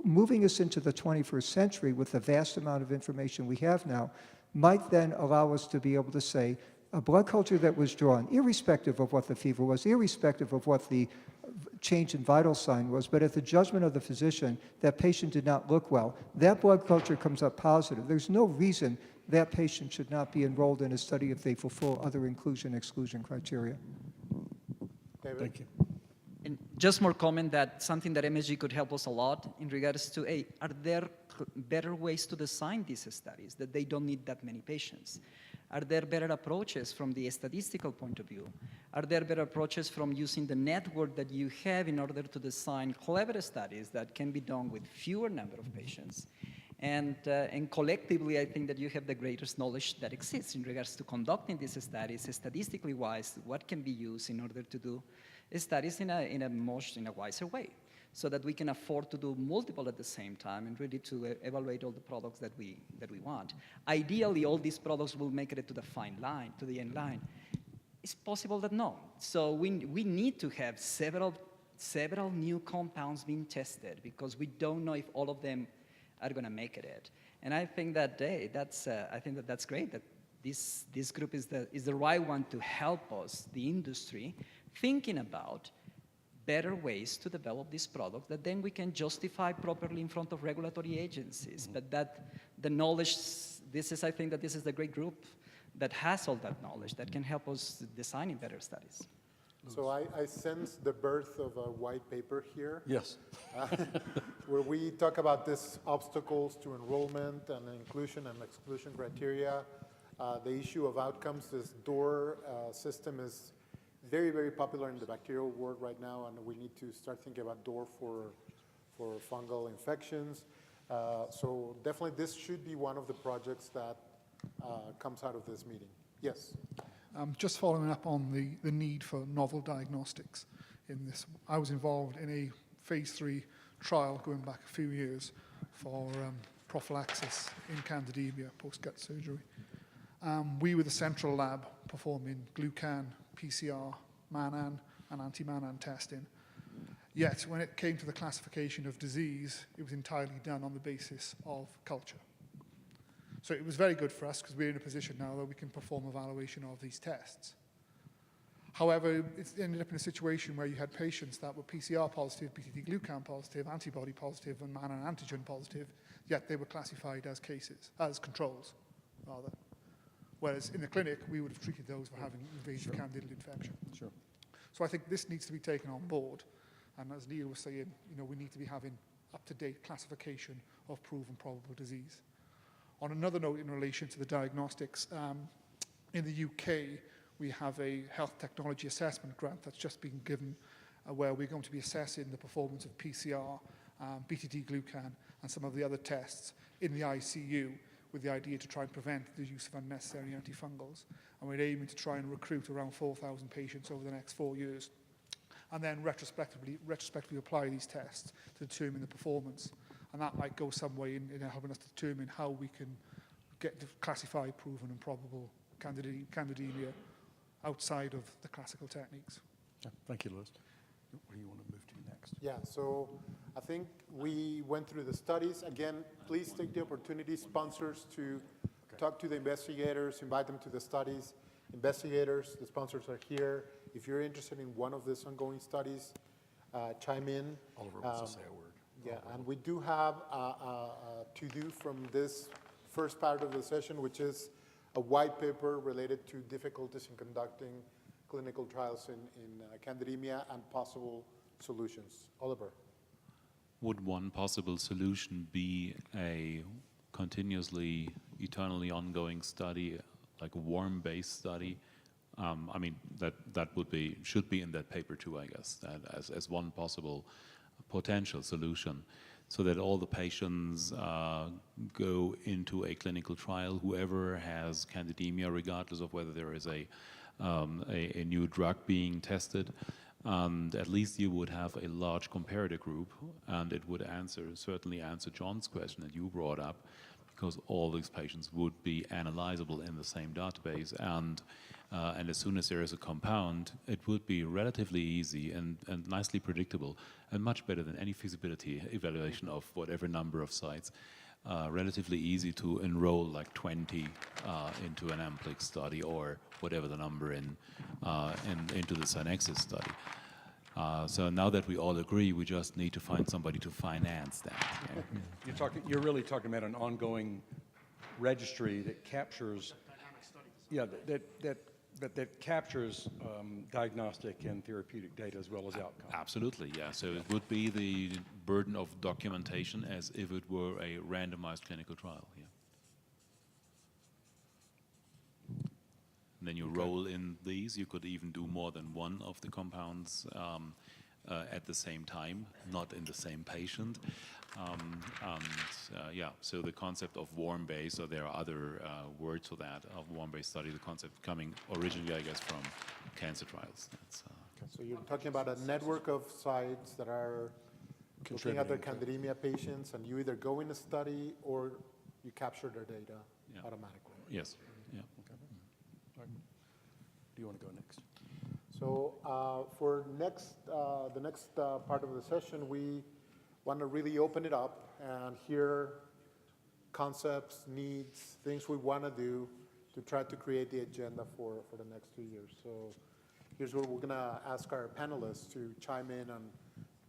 [SPEAKER 15] moving us into the 21st century with the vast amount of information we have now might then allow us to be able to say a blood culture that was drawn, irrespective of what the fever was, irrespective of what the change in vital sign was, but at the judgment of the physician, that patient did not look well. That blood culture comes up positive. There's no reason that patient should not be enrolled in a study if they fulfill other inclusion-exclusion criteria.
[SPEAKER 2] David?
[SPEAKER 1] Thank you.
[SPEAKER 3] And just more comment that something that MSG could help us a lot in regards to, are there better ways to design these studies, that they don't need that many patients? Are there better approaches from the statistical point of view? Are there better approaches from using the network that you have in order to design clever studies that can be done with fewer number of patients? And collectively, I think that you have the greatest knowledge that exists in regards to conducting these studies, statistically wise, what can be used in order to do studies in a wiser way, so that we can afford to do multiple at the same time and really to evaluate all the products that we want. Ideally, all these products will make it to the fine line, to the end line. It's possible that no. So we need to have several new compounds being tested because we don't know if all of them are going to make it. And I think that that's great. That this group is the right one to help us, the industry, thinking about better ways to develop this product that then we can justify properly in front of regulatory agencies. But that the knowledge, I think that this is the great group that has all that knowledge that can help us designing better studies.
[SPEAKER 2] So I sense the birth of a white paper here.
[SPEAKER 1] Yes.
[SPEAKER 2] Where we talk about these obstacles to enrollment and inclusion and exclusion criteria. The issue of outcomes, this DOOR system is very, very popular in the bacterial world right now, and we need to start thinking about DOOR for fungal infections. So definitely this should be one of the projects that comes out of this meeting. Yes?
[SPEAKER 16] Just following up on the need for novel diagnostics in this. I was involved in a phase 3 trial going back a few years for prophylaxis in candidemia post-gut surgery. We were the central lab performing glucan, PCR, Manan, and anti-Manan testing. Yet, when it came to the classification of disease, it was entirely done on the basis of culture. So it was very good for us because we're in a position now that we can perform evaluation of these tests. However, it ended up in a situation where you had patients that were PCR positive, beta-glucan positive, antibody positive, and Manan antigen positive, yet they were classified as cases, as controls, rather. Whereas in the clinic, we would have treated those for having invasive candidal infection.
[SPEAKER 1] Sure.
[SPEAKER 16] So I think this needs to be taken on board. And as Neil was saying, we need to be having up-to-date classification of proven probable disease. On another note in relation to the diagnostics, in the UK, we have a health technology assessment grant that's just been given where we're going to be assessing the performance of PCR, beta-glucan, and some of the other tests in the ICU with the idea to try and prevent the use of unnecessary antifungals. And we're aiming to try and recruit around 4,000 patients over the next 4 years, and then retrospectively apply these tests to determine the performance. And that might go some way in helping us to determine how we can get to classify proven and probable candidemia outside of the classical techniques.
[SPEAKER 1] Yeah, thank you, Liz. What do you want to move to next?
[SPEAKER 2] Yeah, so I think we went through the studies. Again, please take the opportunity, sponsors, to talk to the investigators, invite them to the studies. Investigators, the sponsors are here. If you're interested in one of these ongoing studies, chime in.
[SPEAKER 1] Oliver wants to say a word.
[SPEAKER 2] Yeah, and we do have a to-do from this first part of the session, which is a white paper related to difficulties in conducting clinical trials in candidemia and possible solutions. Oliver.
[SPEAKER 6] Would one possible solution be a continuously, eternally ongoing study, like a worm-based study? I mean, that would be, should be in that paper too, I guess, that as one possible potential solution, so that all the patients go into a clinical trial, whoever has candidemia, regardless of whether there is a new drug being tested, and at least you would have a large comparator group, and it would certainly answer John's question that you brought up, because all these patients would be analyzable in the same database, and as soon as there is a compound, it would be relatively easy and nicely predictable, and much better than any feasibility evaluation of whatever number of sites. Relatively easy to enroll like 20 into an Amplex study or whatever the number into the Synexis study. So now that we all agree, we just need to find somebody to finance that.
[SPEAKER 1] You're really talking about an ongoing registry that captures, that captures diagnostic and therapeutic data as well as outcome.
[SPEAKER 6] Absolutely, yeah. So it would be the burden of documentation as if it were a randomized clinical trial. Yeah. And then you roll in these. You could even do more than one of the compounds at the same time, not in the same patient. So the concept of worm-based, so there are other words for that, of worm-based study, the concept coming originally, I guess, from cancer trials.
[SPEAKER 2] So you're talking about a network of sites that are looking at their candidemia patients, and you either go in a study or you capture their data automatically.
[SPEAKER 6] Yes. Yeah.
[SPEAKER 1] Okay. Do you want to go next?
[SPEAKER 2] So for the next part of the session, we want to really open it up and hear concepts, needs, things we want to do to try to create the agenda for the next 2 years. So here's where we're going to ask our panelists to chime in on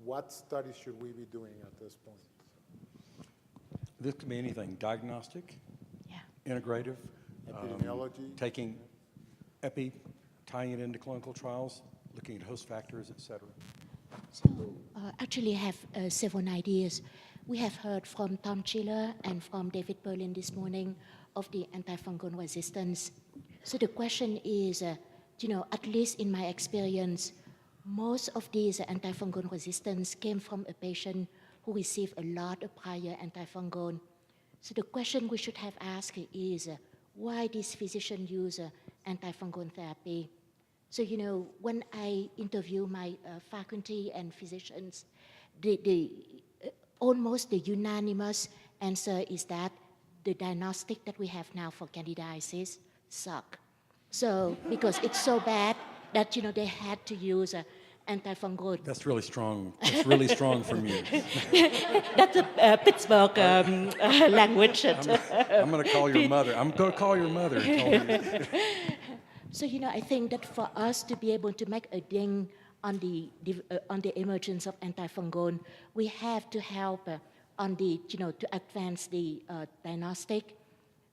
[SPEAKER 2] what studies should we be doing at this point.
[SPEAKER 1] This could be anything: diagnostic, integrative,
[SPEAKER 2] epidemiology,
[SPEAKER 1] taking epi, tying it into clinical trials, looking at host factors, et cetera.
[SPEAKER 17] So, actually, I have several ideas. We have heard from Tom Chiller and from David Berlin this morning of the antifungal resistance. So the question is, at least in my experience, most of these antifungal resistance came from a patient who received a lot of prior antifungal. So the question we should have asked is, why these physicians use antifungal therapy? So, when I interview my faculty and physicians, almost the unanimous answer is that the diagnostic that we have now for candidiasis suck. So, because it's so bad that, they had to use antifungal.
[SPEAKER 1] That's really strong. That's really strong from you.
[SPEAKER 17] That's a Pittsburgh language.
[SPEAKER 1] I'm going to call your mother. I'm going to call your mother and tell her.
[SPEAKER 17] So, I think that for us to be able to make a ding on the emergence of antifungal, we have to help on the, to advance the diagnostic.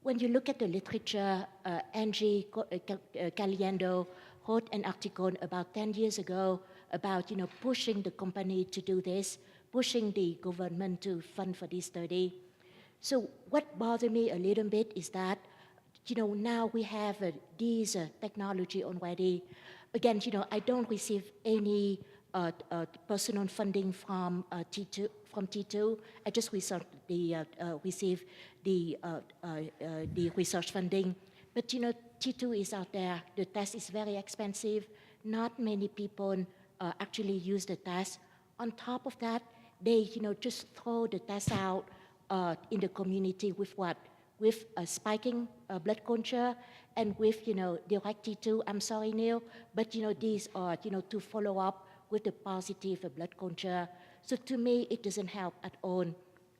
[SPEAKER 17] When you look at the literature, Angie Caliendo wrote an article about 10 years ago about, pushing the company to do this, pushing the government to fund for this study. So what bothered me a little bit is that, now we have these technology already. Again, I don't receive any personal funding from T2. I just receive the research funding. But, T2 is out there. The test is very expensive. Not many people actually use the test. On top of that, they, just throw the test out in the community with what? With spiking blood culture and with, direct T2. I'm sorry, Neil, but, these are, to follow up with the positive blood culture. So to me, it doesn't help at all.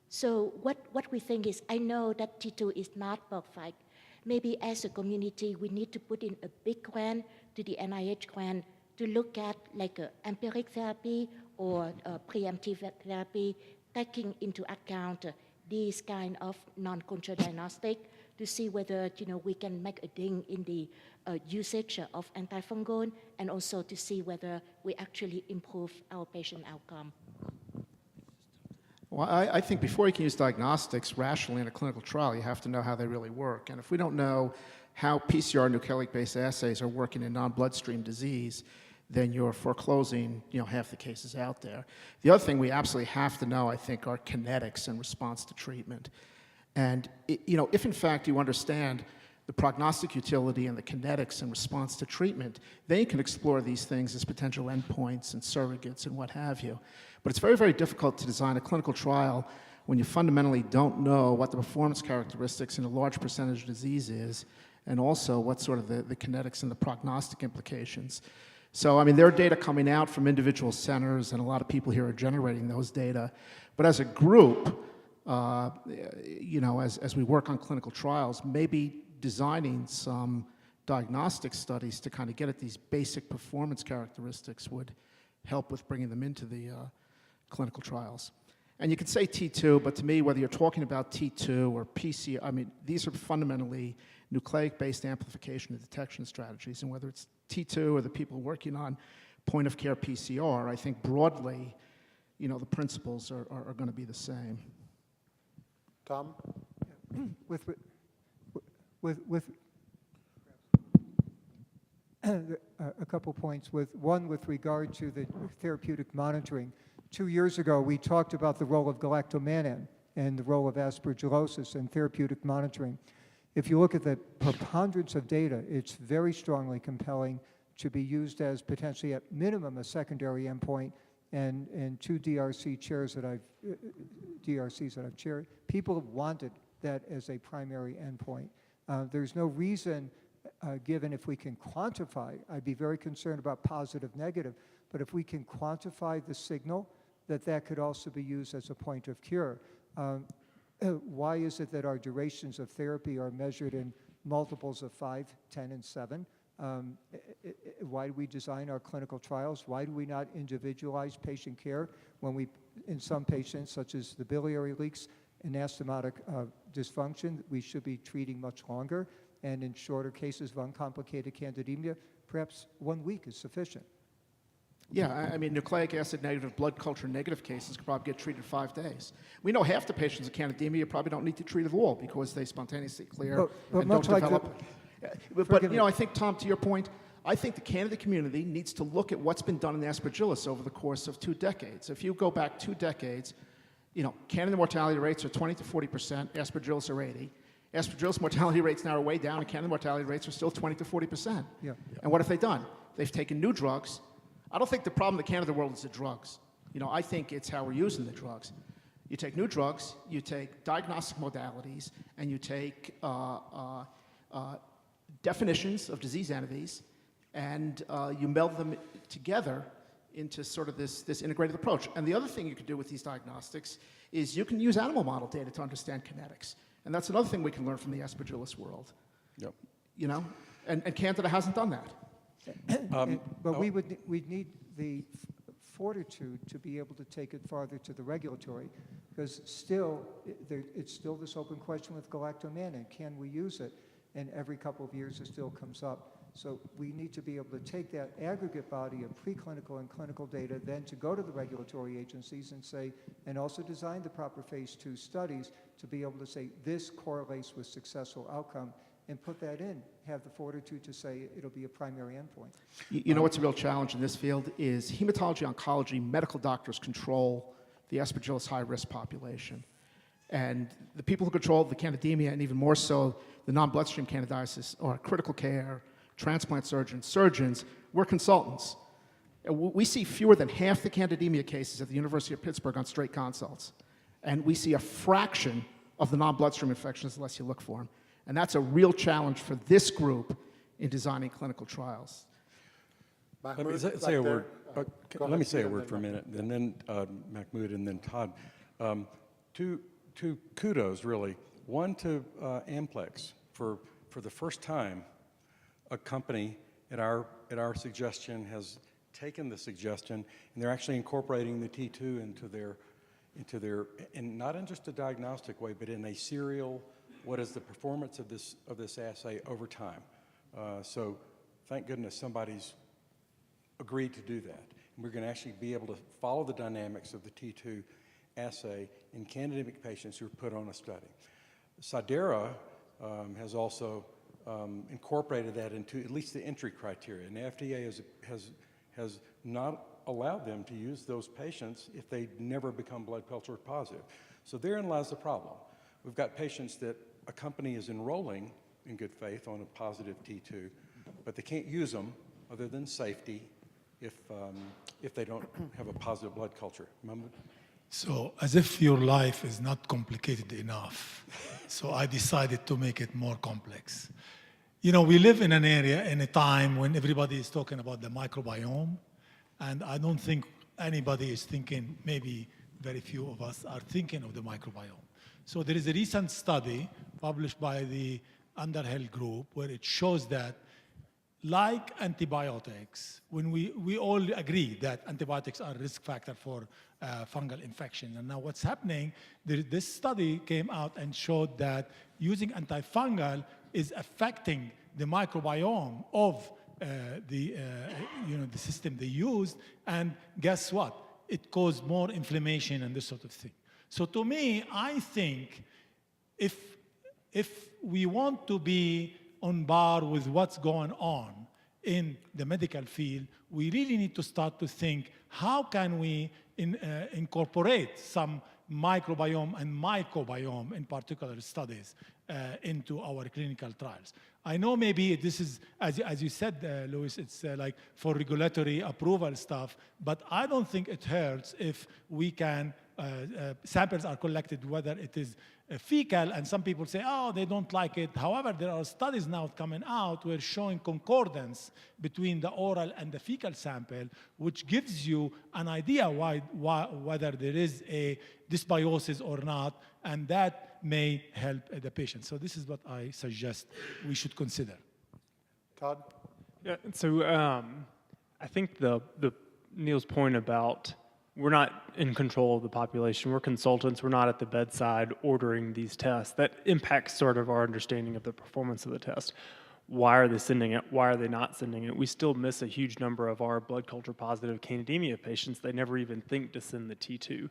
[SPEAKER 17] So what we think is, I know that T2 is not perfect. Maybe as a community, we need to put in a big grant to the NIH grant to look at like empiric therapy or preemptive therapy, taking into account these kind of non-culture diagnostic to see whether, we can make a ding in the usage of antifungal and also to see whether we actually improve our patient outcome.
[SPEAKER 14] Well, I think before you can use diagnostics rationally in a clinical trial, you have to know how they really work. And if we don't know how PCR nucleic-based assays are working in non-bloodstream disease, then you're foreclosing, half the cases out there. The other thing we absolutely have to know, I think, are kinetics in response to treatment. And, if in fact you understand the prognostic utility and the kinetics in response to treatment, then you can explore these things as potential endpoints and surrogates and what have you. But it's very, very difficult to design a clinical trial when you fundamentally don't know what the performance characteristics in a large percentage of disease is, and also what sort of the kinetics and the prognostic implications. So, there are data coming out from individual centers, and a lot of people here are generating those data. But as a group, as we work on clinical trials, maybe designing some diagnostic studies to kind of get at these basic performance characteristics would help with bringing them into the clinical trials. And you could say T2, but to me, whether you're talking about T2 or PCR, these are fundamentally nucleic-based amplification and detection strategies, and whether it's T2 or the people working on point-of-care PCR, I think broadly, the principles are going to be the same.
[SPEAKER 2] Tom?
[SPEAKER 15] With a couple points. One with regard to the therapeutic monitoring. 2 years ago, we talked about the role of galactomannan and the role of aspergillosis in therapeutic monitoring. If you look at the preponderance of data, it's very strongly compelling to be used as potentially at minimum a secondary endpoint, and two DRCs that I've chaired, people have wanted that as a primary endpoint. There's no reason, given if we can quantify, I'd be very concerned about positive, negative, but if we can quantify the signal, that could also be used as a point of cure. Why is it that our durations of therapy are measured in multiples of 5, 10, and 7? Why do we design our clinical trials? Why do we not individualize patient care when we, in some patients, such as the biliary leaks and anastomotic dysfunction, we should be treating much longer, and in shorter cases of uncomplicated candidemia, perhaps 1 week is sufficient.
[SPEAKER 14] Yeah, I mean, nucleic acid negative, blood culture negative cases could probably get treated 5 days. We know half the patients with candidemia probably don't need to treat at all because they spontaneously clear
[SPEAKER 15] But
[SPEAKER 14] and
[SPEAKER 15] much
[SPEAKER 14] don't
[SPEAKER 15] like
[SPEAKER 14] develop. But
[SPEAKER 15] forgive
[SPEAKER 14] you know,
[SPEAKER 15] me.
[SPEAKER 14] I think, Tom, to your point, I think the Candida community needs to look at what's been done in Aspergillus over the course of 2 decades. If you go back 2 decades, you know, Candida mortality rates are 20 to 40%, Aspergillus are 80. Aspergillus mortality rates now are way down, and Candida mortality rates are still 20 to 40%.
[SPEAKER 15] Yeah.
[SPEAKER 14] And what have they done? They've taken new drugs. I don't think the problem in the Candida world is the drugs. You know, I think it's how we're using the drugs. You take new drugs, you take diagnostic modalities, and you take definitions of disease entities, and you meld them together into sort of this integrated approach. And the other thing you can do with these diagnostics is you can use animal model data to understand kinetics. And that's another thing we can learn from the Aspergillus world.
[SPEAKER 1] Yep.
[SPEAKER 14] You know? And Candida hasn't done that.
[SPEAKER 15] But we'd need the fortitude to be able to take it farther to the regulatory, because still, it's still this open question with galactomannan. Can we use it? And every couple of years it still comes up. So we need to be able to take that aggregate body of preclinical and clinical data, then to go to the regulatory agencies and say, and also design the proper phase 2 studies to be able to say this correlates with successful outcome, and put that in, have the fortitude to say it'll be a primary endpoint.
[SPEAKER 14] You know what's a real challenge in this field is hematology oncology, medical doctors control the Aspergillus high-risk population. And the people who control the candidemia, and even more so the non-bloodstream candidiasis, are critical care, transplant surgeons, we're consultants. We see fewer than half the candidemia cases at the University of Pittsburgh on straight consults. And we see a fraction of the non-bloodstream infections unless you look for them. And that's a real challenge for this group in designing clinical trials.
[SPEAKER 1] Let me say a word. Let me say a word for a minute, and then Mahmoud, and then Todd. Two kudos, really. One to Amplex for the first time, a company at our suggestion has taken the suggestion, and they're actually incorporating the T2 into their, and not in just a diagnostic way, but in a serial. What is the performance of this assay over time? So thank goodness somebody's agreed to do that. And we're going to actually be able to follow the dynamics of the T2 assay in candidemic patients who are put on a study. Sidera has also incorporated that into at least the entry criteria, and the FDA has not allowed them to use those patients if they never become blood culture positive. So therein lies the problem. We've got patients that a company is enrolling in good faith on a positive T2, but they can't use them other than safety if they don't have a positive blood culture. Mahmoud?
[SPEAKER 7] So as if your life is not complicated enough, so I decided to make it more complex. You know, we live in an area, in a time when everybody is talking about the microbiome, and I don't think anybody is thinking, maybe very few of us are thinking of the microbiome. So there is a recent study published by the Underhill group where it shows that, like antibiotics, when we all agree that antibiotics are a risk factor for fungal infection. And now what's happening, this study came out and showed that using antifungal is affecting the microbiome of the system they used. And guess what? It caused more inflammation and this sort of thing. So to me, I think if we want to be on par with what's going on in the medical field, we really need to start to think, how can we incorporate some microbiome and mycobiome in particular studies into our clinical trials? I know maybe this is, as you said, Louis, it's like for regulatory approval stuff, but I don't think it hurts if we can, samples are collected, whether it is fecal, and some people say, oh, they don't like it. However, there are studies now coming out where showing concordance between the oral and the fecal sample, which gives you an idea whether there is a dysbiosis or not, and that may help the patient. So this is what I suggest we should consider.
[SPEAKER 2] Todd?
[SPEAKER 18] Yeah, so I think Neil's point about we're not in control of the population. We're consultants. We're not at the bedside ordering these tests. That impacts sort of our understanding of the performance of the test. why are they sending it? Why are they not sending it? We still miss a huge number of our blood culture positive candidemia patients. They never even think to send the T2.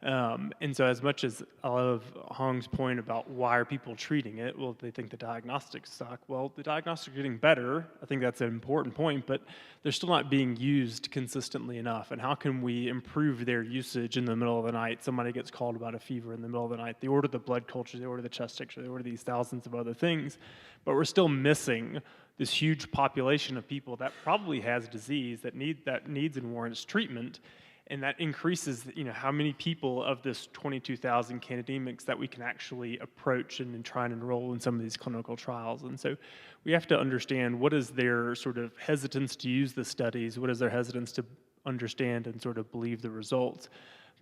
[SPEAKER 18] And so as much as I love Hong's point about why are people treating it, well, they think the diagnostics suck. Well, the diagnostics are getting better. I think that's an important point, but they're still not being used consistently enough. And how can we improve their usage in the middle of the night? Somebody gets called about a fever in the middle of the night. They order the blood culture, they order the chest X-ray, they order these thousands of other things, but we're still missing this huge population of people that probably has disease that needs and warrants treatment. And that increases, how many people of this 22,000 candidemics that we can actually approach and try and enroll in some of these clinical trials. And so we have to understand what is their sort of hesitance to use the studies, what is their hesitance to understand and sort of believe the results,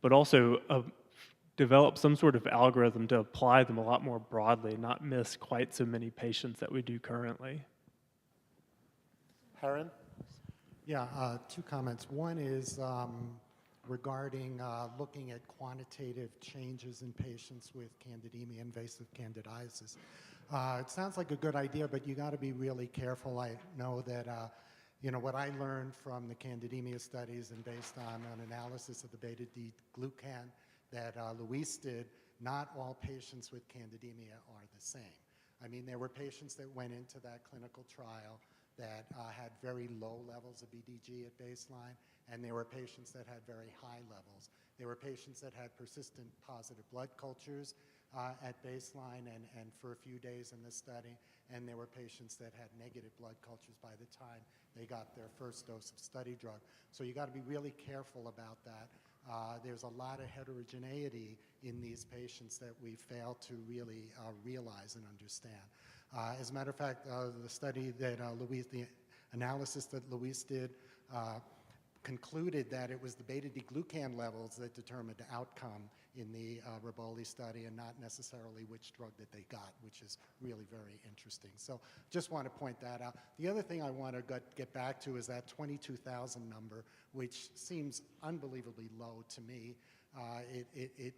[SPEAKER 18] but also develop some sort of algorithm to apply them a lot more broadly, not miss quite so many patients that we do currently.
[SPEAKER 2] Haran?
[SPEAKER 13] Yeah, two comments. One is regarding looking at quantitative changes in patients with candidemia, invasive candidiasis. It sounds like a good idea, but you got to be really careful. I know that, what I learned from the candidemia studies and based on an analysis of the beta-D-glucan that Luis did, not all patients with candidemia are the same. I mean, there were patients that went into that clinical trial that had very low levels of BDG at baseline, and there were patients that had very high levels. There were patients that had persistent positive blood cultures at baseline and for a few days in this study, and there were patients that had negative blood cultures by the time they got their first dose of study drug. So you got to be really careful about that. There's a lot of heterogeneity in these patients that we fail to really realize and understand. As a matter of fact, the study that the analysis that Luis did concluded that it was the beta-D-glucan levels that determined the outcome in the Riboli study and not necessarily which drug that they got, which is really very interesting. So just want to point that out. The other thing I want to get back to is that 22,000 number, which seems unbelievably low to me.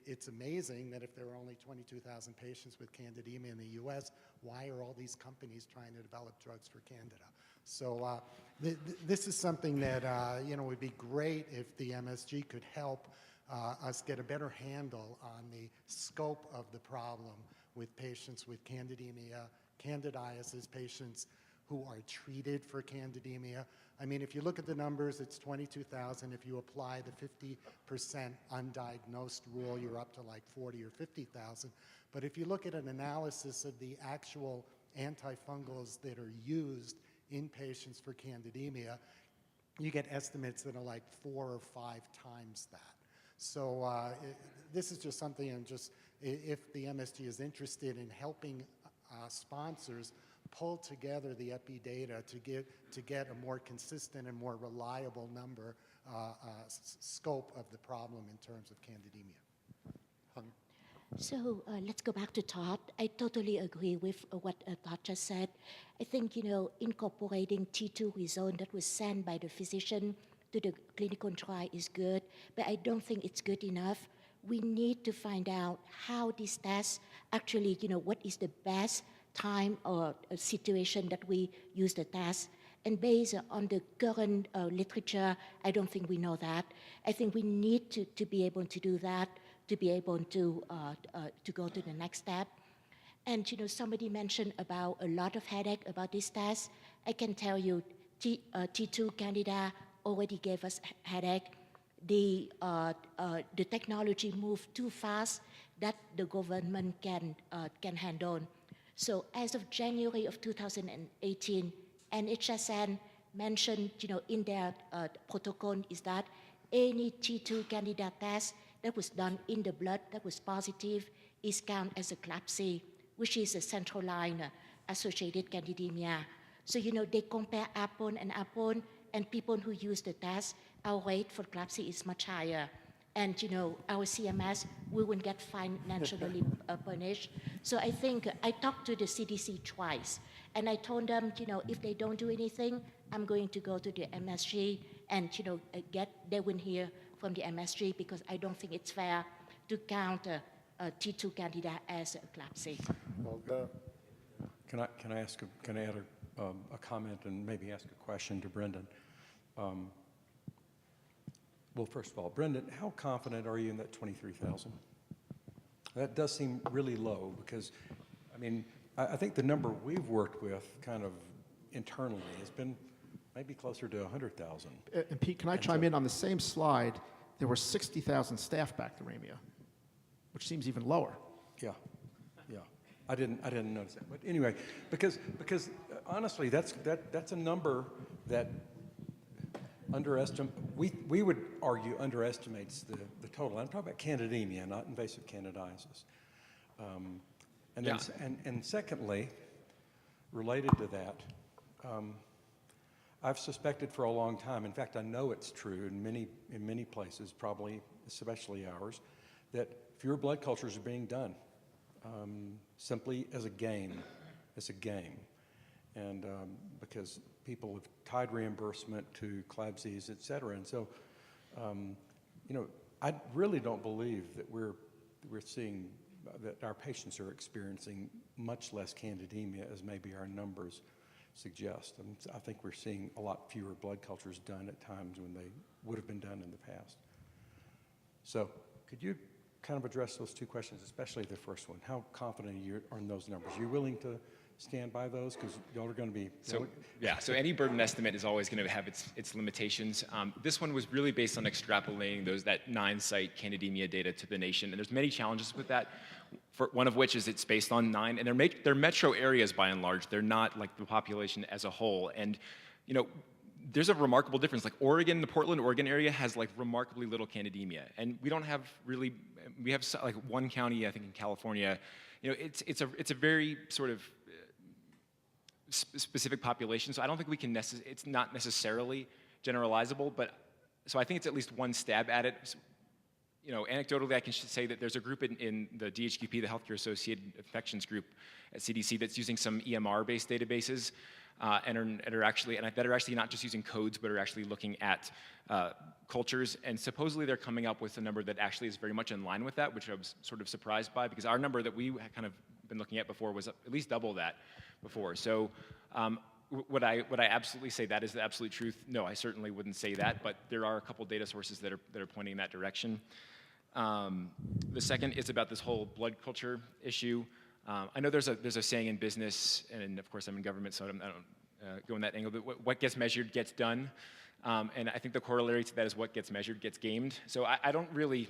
[SPEAKER 13] It's amazing that if there are only 22,000 patients with candidemia in the U.S., why are all these companies trying to develop drugs for Candida? So this is something that would be great if the MSG could help us get a better handle on the scope of the problem with patients with candidemia, candidiasis, patients who are treated for candidemia. I mean, if you look at the numbers, it's 22,000. If you apply the 50% undiagnosed rule, you're up to like 40 or 50,000. But if you look at an analysis of the actual antifungals that are used in patients for candidemia, you get estimates that are like 4 or 5 times that. So this is just something, if the MSG is interested in helping sponsors pull together the epi data to get a more consistent and more reliable number, scope of the problem in terms of candidemia.
[SPEAKER 17] So let's go back to Todd. I totally agree with what Todd just said. I think, incorporating T2 result that was sent by the physician to the clinical trial is good, but I don't think it's good enough. We need to find out how these tests actually, what is the best time or situation that we use the test. And based on the current literature, I don't think we know that. I think we need to be able to do that, to be able to go to the next step. And somebody mentioned about a lot of headache about this test. I can tell you T2 Candida already gave us headache. The technology moved too fast that the government can handle. So as of January of 2018, NHSN mentioned in their protocol is that any T2 Candida test that was done in the blood that was positive is counted as a CLABSI, which is a central line associated candidemia. So, they compare apple and apple, and people who use the test, our rate for CLABSI is much higher. And, our CMS, we won't get financially punished. So I think I talked to the CDC twice, and I told them, if they don't do anything, I'm going to go to the MSG and, they wouldn't hear from the MSG because I don't think it's fair to count T2 Candida as a CLABSI.
[SPEAKER 1] Can I add a comment and maybe ask a question to Brendan. Well, first of all, Brendan, how confident are you in that 23,000? That does seem really low because, I mean, I think the number we've worked with kind of internally has been maybe closer to 100,000.
[SPEAKER 14] And Pete, can I chime in? On the same slide, there were 60,000 staph bacteremia, which seems even lower.
[SPEAKER 1] Yeah, yeah. I didn't notice that. But anyway, because honestly, that's a number that we would argue underestimates the total. I'm talking about candidemia, not invasive candidiasis. And secondly, related to that, I've suspected for a long time, in fact, I know it's true in many places, probably especially ours, that fewer blood cultures are being done simply as a game. And because people have tied reimbursement to CLABSIs, et cetera. And so, I really don't believe that we're seeing that our patients are experiencing much less candidemia as maybe our numbers suggest. And I think we're seeing a lot fewer blood cultures done at times when they would have been done in the past. So could you kind of address those two questions, especially the first one? How confident are you on those numbers? Are you willing to stand by those? Because y'all are going to be...
[SPEAKER 19] So any burden estimate is always going to have its limitations. This one was really based on extrapolating that 9-site candidemia data to the nation, and there's many challenges with that. One of which is it's based on 9, and they're metro areas by and large. They're not like the population as a whole. And there's a remarkable difference. Like Oregon, the Portland, Oregon area has like remarkably little candidemia, and we don't have really. We have like one county, I think, in California. It's a very sort of specific population. So I don't think we can it's not necessarily generalizable, but so I think it's at least one stab at it. So, anecdotally, I can say that there's a group in the DHQP, the Healthcare Associated Infections group at CDC, that's using some EMR-based databases that are actually not just using codes, but are actually looking at cultures. And supposedly they're coming up with a number that actually is very much in line with that, which I was sort of surprised by, because our number that we had kind of been looking at before was at least double that before. So would I absolutely say that is the absolute truth? No, I certainly wouldn't say that, but there are a couple data sources that are pointing in that direction. The second is about this whole blood culture issue. I know there's a saying in business, and of course I'm in government, so I don't go in that angle, but what gets measured gets done. And I think the corollary to that is what gets measured gets gamed. So I don't really,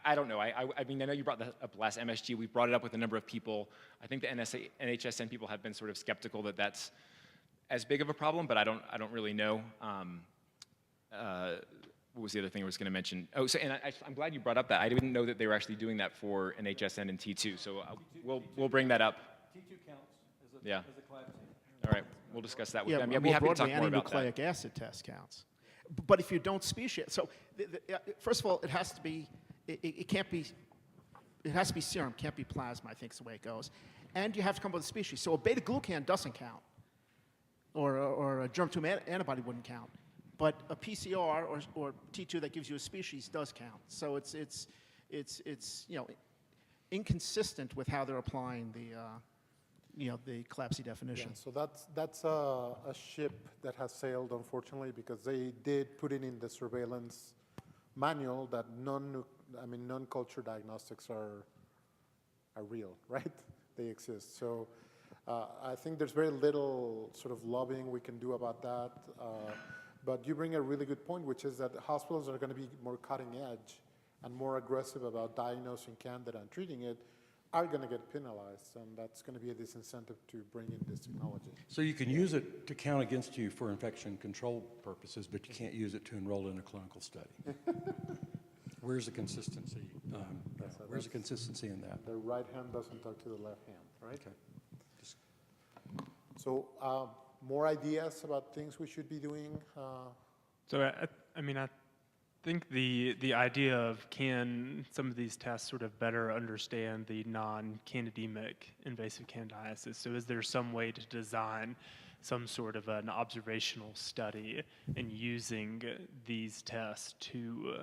[SPEAKER 19] I don't know. I mean, I know you brought that up last MSG. We brought it up with a number of people. I think the NHSN people have been sort of skeptical that that's as big of a problem, but I don't really know. What was the other thing I was going to mention? Oh, so I'm glad you brought up that. I didn't know that they were actually doing that for NHSN and T2. So we'll bring that up.
[SPEAKER 1] T2 counts as a CLABSI.
[SPEAKER 19] All right, we'll discuss that with them. Yeah,
[SPEAKER 14] more
[SPEAKER 19] we happy to talk
[SPEAKER 14] broadly,
[SPEAKER 19] more
[SPEAKER 14] any
[SPEAKER 19] about that.
[SPEAKER 14] nucleic acid test counts. But if you don't speciate, so first of all, it has to be, it can't be, it has to be serum, can't be plasma, I think is the way it goes. And you have to come up with a species. So a beta-glucan doesn't count, or a germ-2 antibody wouldn't count. But a PCR or T2 that gives you a species does count. So it's inconsistent with how they're applying the CLABSI definition.
[SPEAKER 2] Yeah, so that's a ship that has sailed, unfortunately, because they did put it in the surveillance manual that non-culture diagnostics are real, right? They exist. So I think there's very little sort of lobbying we can do about that. But you bring a really good point, which is that hospitals are going to be more cutting edge and more aggressive about diagnosing Candida and treating it, are going to get penalized, and that's going to be a disincentive to bring in this technology.
[SPEAKER 1] So you can use it to count against you for infection control purposes, but you can't use it to enroll in a clinical study. Where's the consistency? Where's the consistency in that?
[SPEAKER 2] The right hand doesn't talk to the left hand, right?
[SPEAKER 1] Okay.
[SPEAKER 2] So more ideas about things we should be doing?
[SPEAKER 18] So I mean, I think the idea of can some of these tests sort of better understand the non-candidemic invasive candidiasis? So is there some way to design some sort of an observational study and using these tests to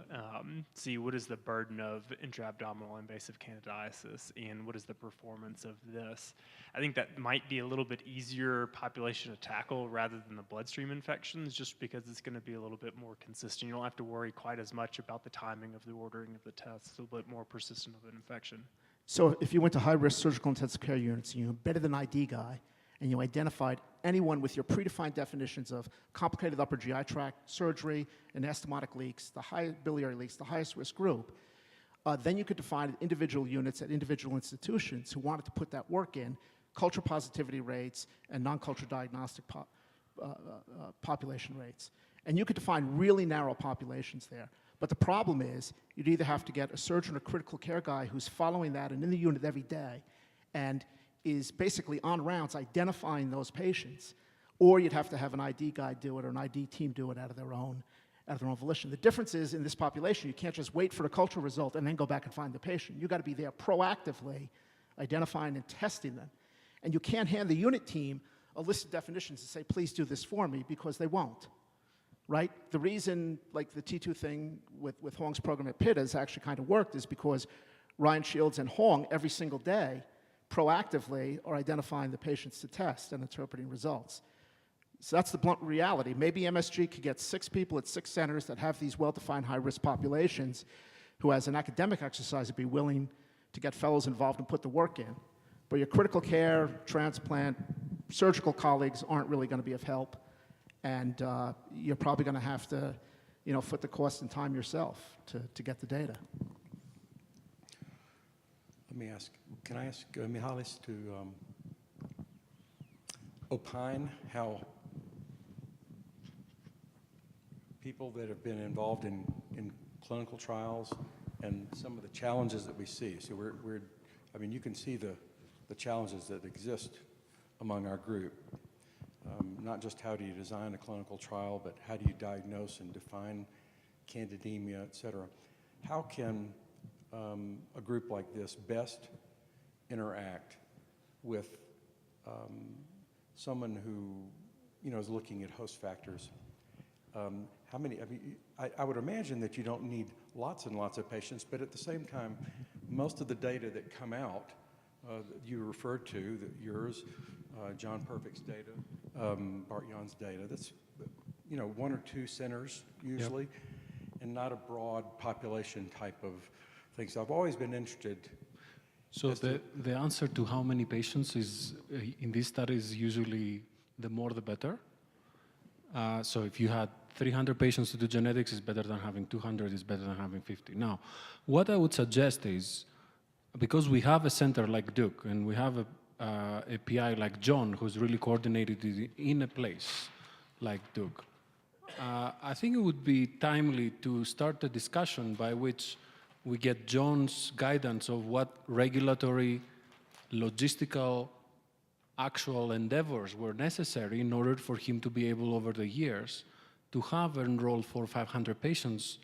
[SPEAKER 18] see what is the burden of intra-abdominal invasive candidiasis and what is the performance of this. I think that might be a little bit easier population to tackle rather than the bloodstream infections, just because it's going to be a little bit more consistent. You don't have to worry quite as much about the timing of the ordering of the tests. It's a little bit more persistent of an infection.
[SPEAKER 14] So if you went to high-risk surgical intensive care units and you embedded an ID guy and you identified anyone with your predefined definitions of complicated upper GI tract surgery, anastomotic leaks, the high biliary leaks, the highest risk group, then you could define individual units at individual institutions who wanted to put that work in, culture positivity rates and non-culture diagnostic population rates. And you could define really narrow populations there. But the problem is you'd either have to get a surgeon or critical care guy who's following that and in the unit every day and is basically on rounds identifying those patients, or you'd have to have an ID guy do it or an ID team do it out of their own volition. The difference is in this population, you can't just wait for a cultural result and then go back and find the patient. You've got to be there proactively identifying and testing them. And you can't hand the unit team a list of definitions and say, please do this for me, because they won't. Right? The reason, like the T2 thing with Hong's program at Pitt has actually kind of worked is because Ryan Shields and Hong every single day proactively are identifying the patients to test and interpreting results. So that's the blunt reality. Maybe MSG could get 6 people at 6 centers that have these well-defined high-risk populations who, as an academic exercise, would be willing to get fellows involved and put the work in. But your critical care, transplant, surgical colleagues aren't really going to be of help. And you're probably going to have to, foot the cost and time yourself to get the data.
[SPEAKER 1] Let me ask, can I ask Mihalis to opine how people that have been involved in clinical trials and some of the challenges that we see. So you can see the challenges that exist among our group. Not just how do you design a clinical trial, but how do you diagnose and define candidemia, et cetera. How can a group like this best interact with someone who is looking at host factors? I would imagine that you don't need lots and lots of patients, but at the same time, most of the data that come out that you referred to, yours, John Perfect's data, Bart Jan's data, that's 1 or 2 centers usually, and not a broad population type of thing. So I've always been interested.
[SPEAKER 20] So the answer to how many patients is in these studies usually the more the better. So if you had 300 patients to do genetics, it's better than having 200, it's better than having 50. Now, what I would suggest is, because we have a center like Duke and we have a PI like John who's really coordinated in a place like Duke, I think it would be timely to start a discussion by which we get John's guidance of what regulatory, logistical, actual endeavors were necessary in order for him to be able over the years to have enrolled 400 or 500 patients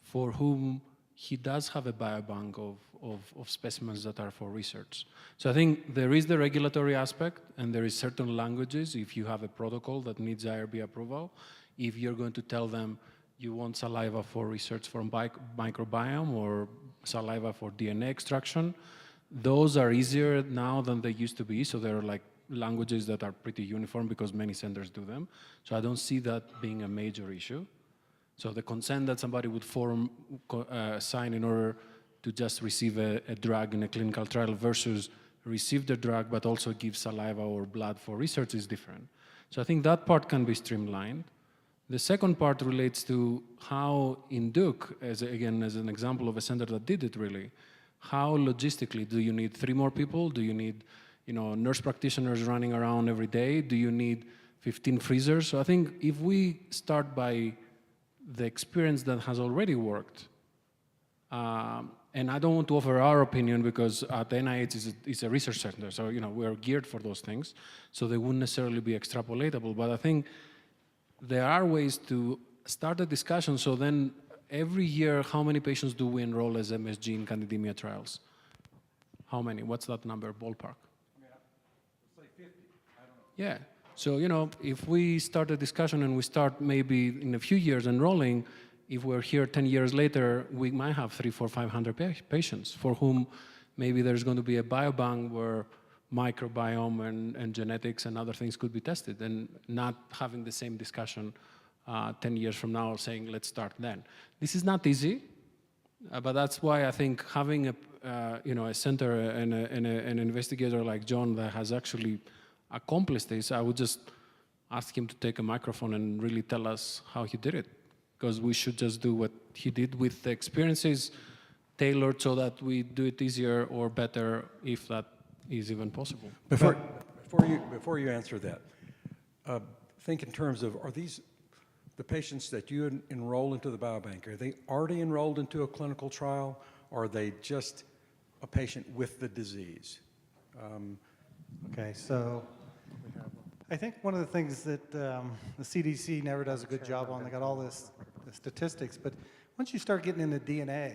[SPEAKER 20] for whom he does have a biobank of specimens that are for research. So I think there is the regulatory aspect, and there is certain languages. If you have a protocol that needs IRB approval, if you're going to tell them you want saliva for research from microbiome or saliva for DNA extraction, those are easier now than they used to be. So there are like languages that are pretty uniform because many centers do them. So I don't see that being a major issue. So the consent that somebody would sign in order to just receive a drug in a clinical trial versus receive the drug but also give saliva or blood for research is different. So I think that part can be streamlined. The second part relates to how in Duke, as an example of a center that did it really, how logistically do you need 3 more people? Do you need nurse practitioners running around every day? Do you need 15 freezers? So I think if we start by the experience that has already worked, and I don't want to offer our opinion because at NIH it's a research center, so we are geared for those things, so they wouldn't necessarily be extrapolatable. But I think there are ways to start a discussion. So then every year, how many patients do we enroll as MSG in candidemia trials? How many? What's that number, ballpark?
[SPEAKER 1] Let's say 50. I don't know.
[SPEAKER 20] Yeah. So, if we start a discussion and we start maybe in a few years enrolling, if we're here 10 years later, we might have 300, 400, 500 patients for whom maybe there's going to be a biobank where microbiome and genetics and other things could be tested, and not having the same discussion 10 years from now saying, let's start then. This is not easy, but that's why I think having a center and an investigator like John that has actually accomplished this, I would just ask him to take a microphone and really tell us how he did it. Because we should just do what he did with the experiences tailored so that we do it easier or better if that is even possible.
[SPEAKER 1] Before you answer that, think in terms of, are these the patients that you enroll into the biobank, are they already enrolled into a clinical trial, or are they just a patient with the disease?
[SPEAKER 11] Okay, so I think one of the things that the CDC never does a good job on, they got all the statistics, but once you start getting into DNA,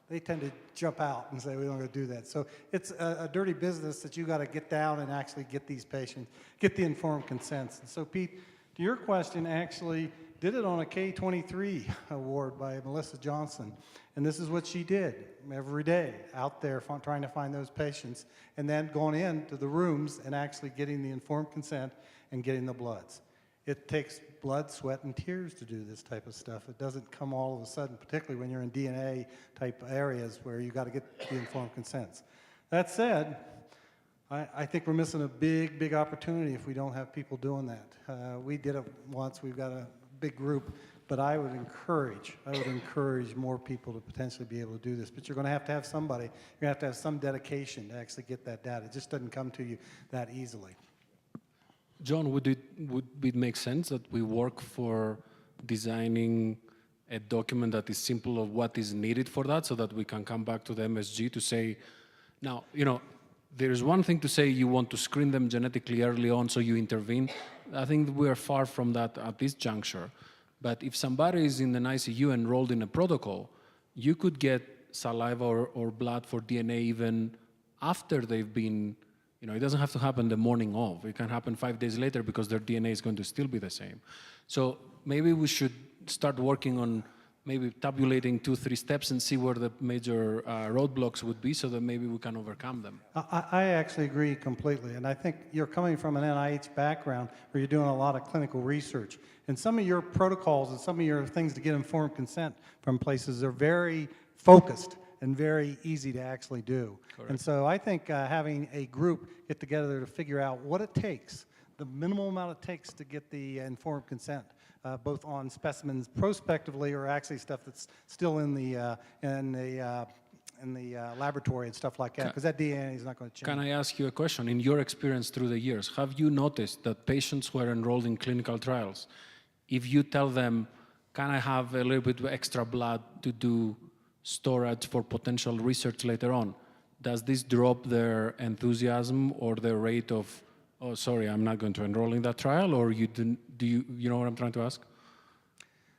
[SPEAKER 11] they tend to jump out and say, we don't going to do that. So it's a dirty business that you got to get down and actually get these patients, get the informed consents. And so Pete, to your question, actually did it on a K23 award by Melissa Johnson. And this is what she did every day out there trying to find those patients, and then going into the rooms and actually getting the informed consent and getting the bloods. It takes blood, sweat, and tears to do this type of stuff. It doesn't come all of a sudden, particularly when you're in DNA type areas where you got to get the informed consents. That said, I think we're missing a big, big opportunity if we don't have people doing that. We did it once. We've got a big group, but I would encourage more people to potentially be able to do this. But you're going to have somebody. You're going to have some dedication to actually get that data. It just doesn't come to you that easily.
[SPEAKER 20] John, would it make sense that we work for designing a document that is simple of what is needed for that, so that we can come back to the MSG to say, now, there's one thing to say you want to screen them genetically early on so you intervene. I think we are far from that at this juncture. But if somebody is in an ICU enrolled in a protocol, you could get saliva or blood for DNA even after they've been, it doesn't have to happen the morning of. It can happen 5 days later because their DNA is going to still be the same. So maybe we should start working on maybe tabulating 2-3 steps and see where the major roadblocks would be so that maybe we can overcome them.
[SPEAKER 11] I actually agree completely, and I think you're coming from an NIH background where you're doing a lot of clinical research, and some of your protocols and some of your things to get informed consent from places are very focused and very easy to actually do. Correct. And so I think having a group get together to figure out what it takes, the minimal amount it takes to get the informed consent, both on specimens prospectively or actually stuff that's still in the laboratory and stuff like that, because that DNA is not going to change.
[SPEAKER 20] Can I ask you a question? In your experience through the years, have you noticed that patients who are enrolled in clinical trials, if you tell them, can I have a little bit of extra blood to do storage for potential research later on, does this drop their enthusiasm or their rate of, oh, sorry, I'm not going to enroll in that trial, or you know what I'm trying to ask?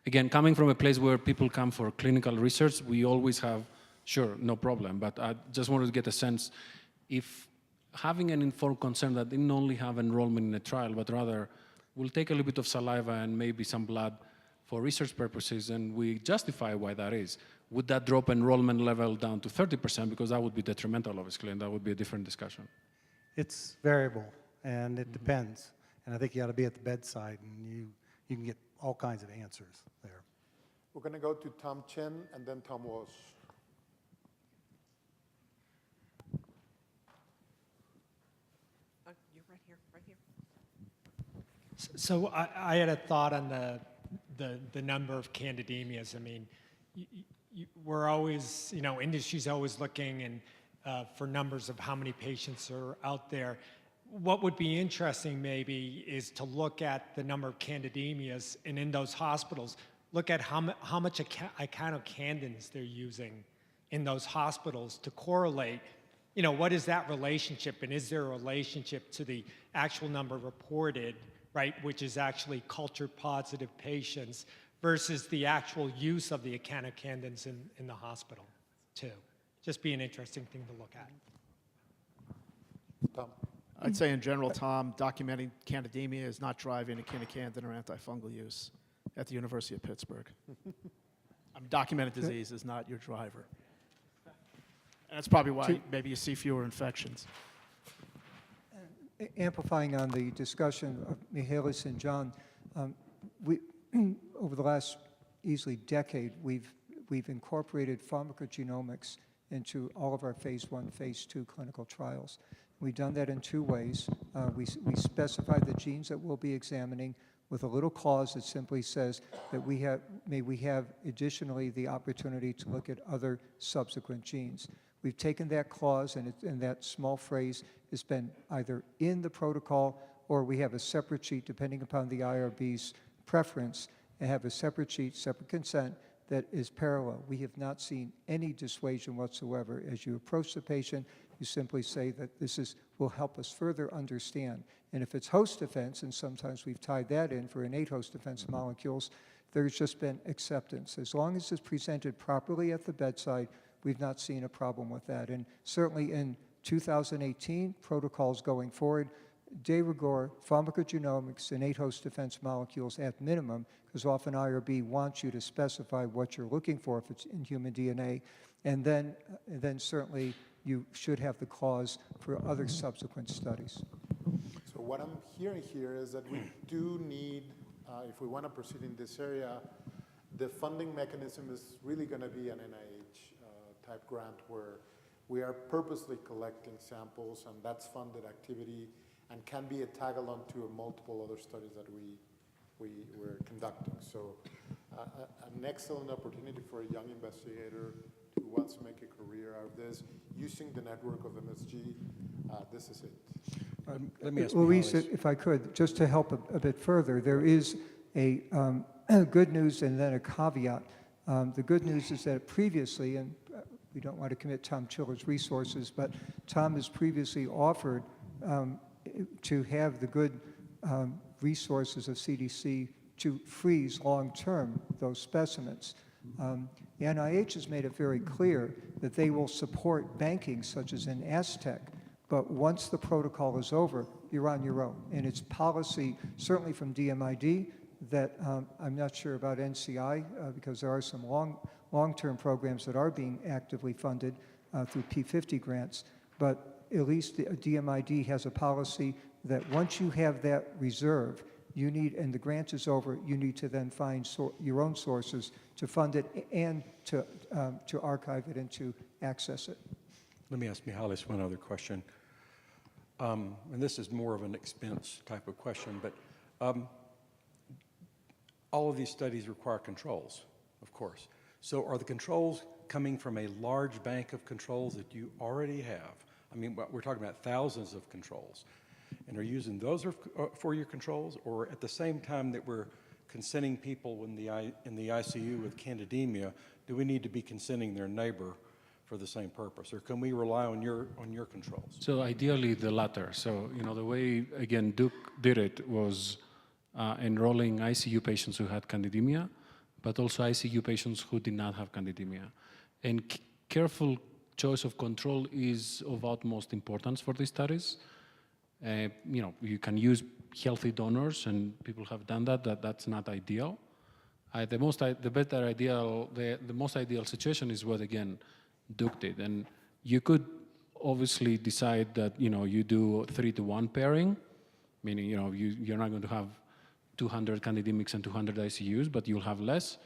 [SPEAKER 20] Again, coming from a place where people come for clinical research, we always have, sure, no problem, but I just wanted to get a sense if having an informed consent that didn't only have enrollment in a trial, but rather we'll take a little bit of saliva and maybe some blood for research purposes, and we justify why that is. Would that drop enrollment level down to 30%? Because that would be detrimental, obviously, and that would be a different discussion.
[SPEAKER 11] It's variable, and it depends. And I think you ought to be at the bedside, and you can get all kinds of answers there.
[SPEAKER 2] We're going to go to Tom Chen and then Tom Walsh.
[SPEAKER 21] You're right here. So I had a thought on the number of candidemias. I mean, we're always, industry's always looking and for numbers of how many patients are out there. What would be interesting maybe is to look at the number of candidemias, and in those hospitals, look at how much echinocandins they're using in those hospitals to correlate, what is that relationship, and is there a relationship to the actual number reported, right, which is actually culture positive patients versus the actual use of the echinocandins in the hospital too. Just be an interesting thing to look at.
[SPEAKER 2] Tom.
[SPEAKER 14] I'd say in general, Tom, documenting candidemia is not driving echinocandin or antifungal use at the University of Pittsburgh. Documented disease is not your driver. And that's probably why maybe you see fewer infections.
[SPEAKER 15] Amplifying on the discussion of Mihalis and John, we, over the last easily decade, we've incorporated pharmacogenomics into all of our phase 1, phase 2 clinical trials. We've done that in two ways. We specify the genes that we'll be examining with a little clause that simply says that we have additionally the opportunity to look at other subsequent genes. We've taken that clause and that small phrase has been either in the protocol or we have a separate sheet depending upon the IRB's preference and have a separate sheet, separate consent that is parallel. We have not seen any dissuasion whatsoever. As you approach the patient, you simply say that will help us further understand. And if it's host defense, and sometimes we've tied that in for innate host defense molecules, there's just been acceptance. As long as it's presented properly at the bedside, we've not seen a problem with that. And certainly in 2018, protocols going forward, de rigueur, pharmacogenomics, innate host defense molecules at minimum, because often IRB wants you to specify what you're looking for if it's in human DNA. And then certainly you should have the clause for other subsequent studies.
[SPEAKER 2] So what I'm hearing here is that we do need, if we want to proceed in this area, the funding mechanism is really going to be an NIH type grant where we are purposely collecting samples and that's funded activity and can be a tag-along to multiple other studies that we're conducting. So an excellent opportunity for a young investigator who wants to make a career out of this, using the network of MSG, this is it.
[SPEAKER 1] Let me ask
[SPEAKER 15] Luis,
[SPEAKER 1] Mihalis.
[SPEAKER 15] if I could, just to help a bit further, there is a good news and then a caveat. The good news is that previously, and we don't want to commit Tom Chiller's resources, but Tom has previously offered to have the good resources of CDC to freeze long-term those specimens. The NIH has made it very clear that they will support banking, such as in Aztec, but once the protocol is over, you're on your own. And it's policy, certainly from DMID, that I'm not sure about NCI, because there are some long-term programs that are being actively funded through P50 grants, but at least the DMID has a policy that once you have that reserve, you need, and the grant is over, you need to then find your own sources to fund it and to archive it and to access it.
[SPEAKER 1] Let me ask Mihalis one other question. And this is more of an expense type of question, but all of these studies require controls, of course. So are the controls coming from a large bank of controls that you already have? I mean, we're talking about thousands of controls. And are you using those for your controls, or at the same time that we're consenting people in the ICU with candidemia, do we need to be consenting their neighbor for the same purpose, or can we rely on your controls?
[SPEAKER 20] So ideally the latter. So, you know, the way, again, Duke did it was enrolling ICU patients who had candidemia, but also ICU patients who did not have candidemia. And careful choice of control is of utmost importance for these studies. You know, you can use healthy donors, and people have done that. That's not ideal. The most ideal situation is what, again, Duke did. And you could obviously decide that, you know, you do 3-to-1 pairing, meaning, you know, you're not going to have 200 candidemics and 200 ICUs, but you'll have less.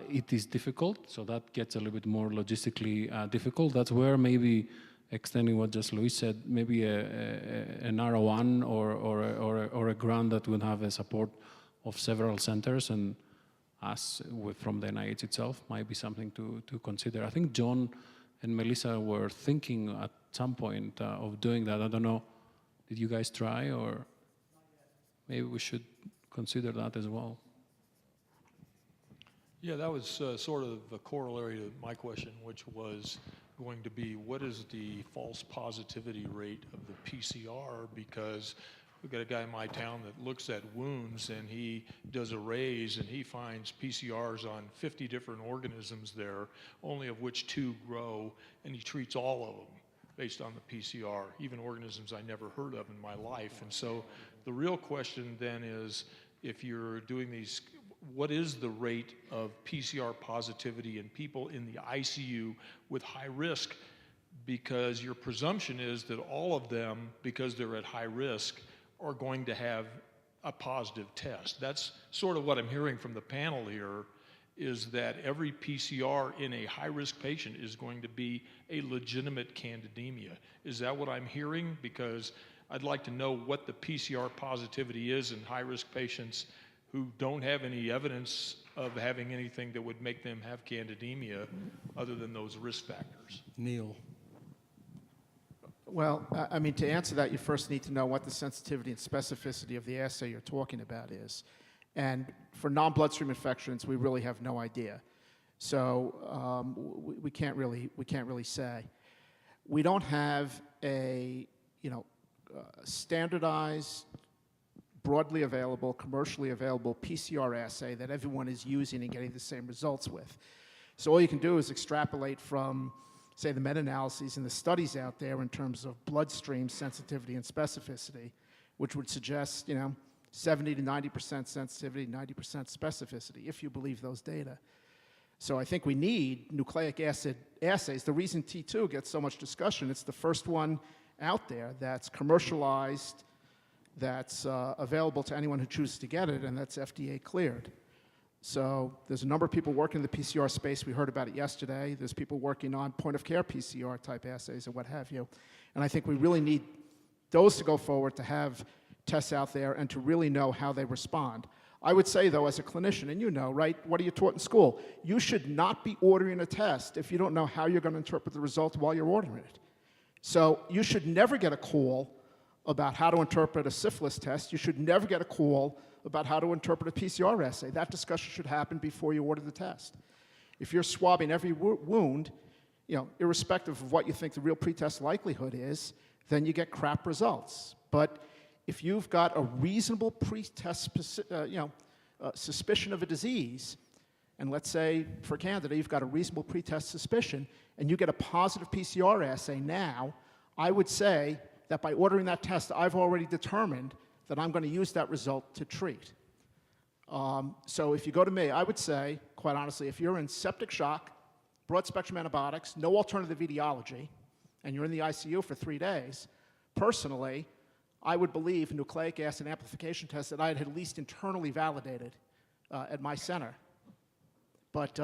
[SPEAKER 20] It is difficult, so that gets a little bit more logistically difficult. That's where maybe extending what just Luis said, maybe an R01 or a grant that would have a support of several centers and us from the NIH itself might be something to consider. I think John and Melissa were thinking at some point of doing that. I don't know, did you guys try, or maybe we should consider that as well?
[SPEAKER 4] Yeah, that was sort of a corollary to my question, which was going to be, what is the false positivity rate of the PCR? Because we've got a guy in my town that looks at wounds and he does arrays and he finds PCRs on 50 different organisms there, only of which 2 grow, and he treats all of them. based on the PCR, even organisms I never heard of in my life. And so the real question then is, if you're doing these, what is the rate of PCR positivity in people in the ICU with high risk? Because your presumption is that all of them, because they're at high risk, are going to have a positive test. That's sort of what I'm hearing from the panel here, is that every PCR in a high-risk patient is going to be a legitimate candidemia. Is that what I'm hearing? Because I'd like to know what the PCR positivity is in high-risk patients who don't have any evidence of having anything that would make them have candidemia other than those risk factors.
[SPEAKER 1] Neil.
[SPEAKER 14] Well, I mean, to answer that, you first need to know what the sensitivity and specificity of the assay you're talking about is. And for non-bloodstream infections, we really have no idea. So we can't really say. We don't have a standardized, broadly available, commercially available PCR assay that everyone is using and getting the same results with. So all you can do is extrapolate from, say, the meta-analyses and the studies out there in terms of bloodstream sensitivity and specificity, which would suggest, 70 to 90% sensitivity, 90% specificity, if you believe those data. So I think we need nucleic acid assays. The reason T2 gets so much discussion, it's the first one out there that's commercialized, that's available to anyone who chooses to get it, and that's FDA cleared. So there's a number of people working in the PCR space. We heard about it yesterday. There's people working on point-of-care PCR type assays and what have you. And I think we really need those to go forward, to have tests out there and to really know how they respond. I would say, though, as a clinician, and right, what are you taught in school? You should not be ordering a test if you don't know how you're going to interpret the result while you're ordering it. So you should never get a call about how to interpret a syphilis test. You should never get a call about how to interpret a PCR assay. That discussion should happen before you order the test. If you're swabbing every wound, irrespective of what you think the real pretest likelihood is, then you get crap results. But if you've got a reasonable pretest suspicion of a disease, and let's say for Candida, you've got a reasonable pretest suspicion, and you get a positive PCR assay now, I would say that by ordering that test, I've already determined that I'm going to use that result to treat. So if you go to me, I would say, quite honestly, if you're in septic shock, broad-spectrum antibiotics, no alternative etiology, and you're in the ICU for 3 days, personally, I would believe nucleic acid amplification tests that I had at least internally validated at my center. But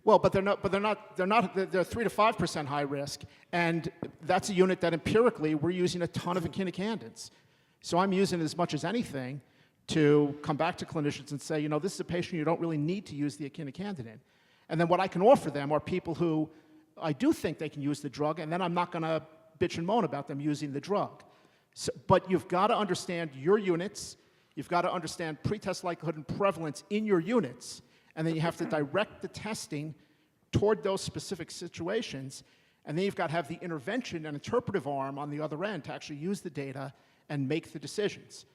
[SPEAKER 14] well, but they're 3 to 5% high risk, and that's a unit that empirically we're using a ton of echinocandins. So I'm using as much as anything to come back to clinicians and say, this is a patient you don't really need to use the echinocandin in. And then what I can offer them are people who I do think they can use the drug, and then I'm not going to bitch and moan about them using the drug. So, but you've got to understand your units. You've got to understand pretest likelihood and prevalence in your units, and then you have to direct the testing toward those specific situations, and then you've got to have the intervention and interpretive arm on the other end to actually use the data and make the decisions.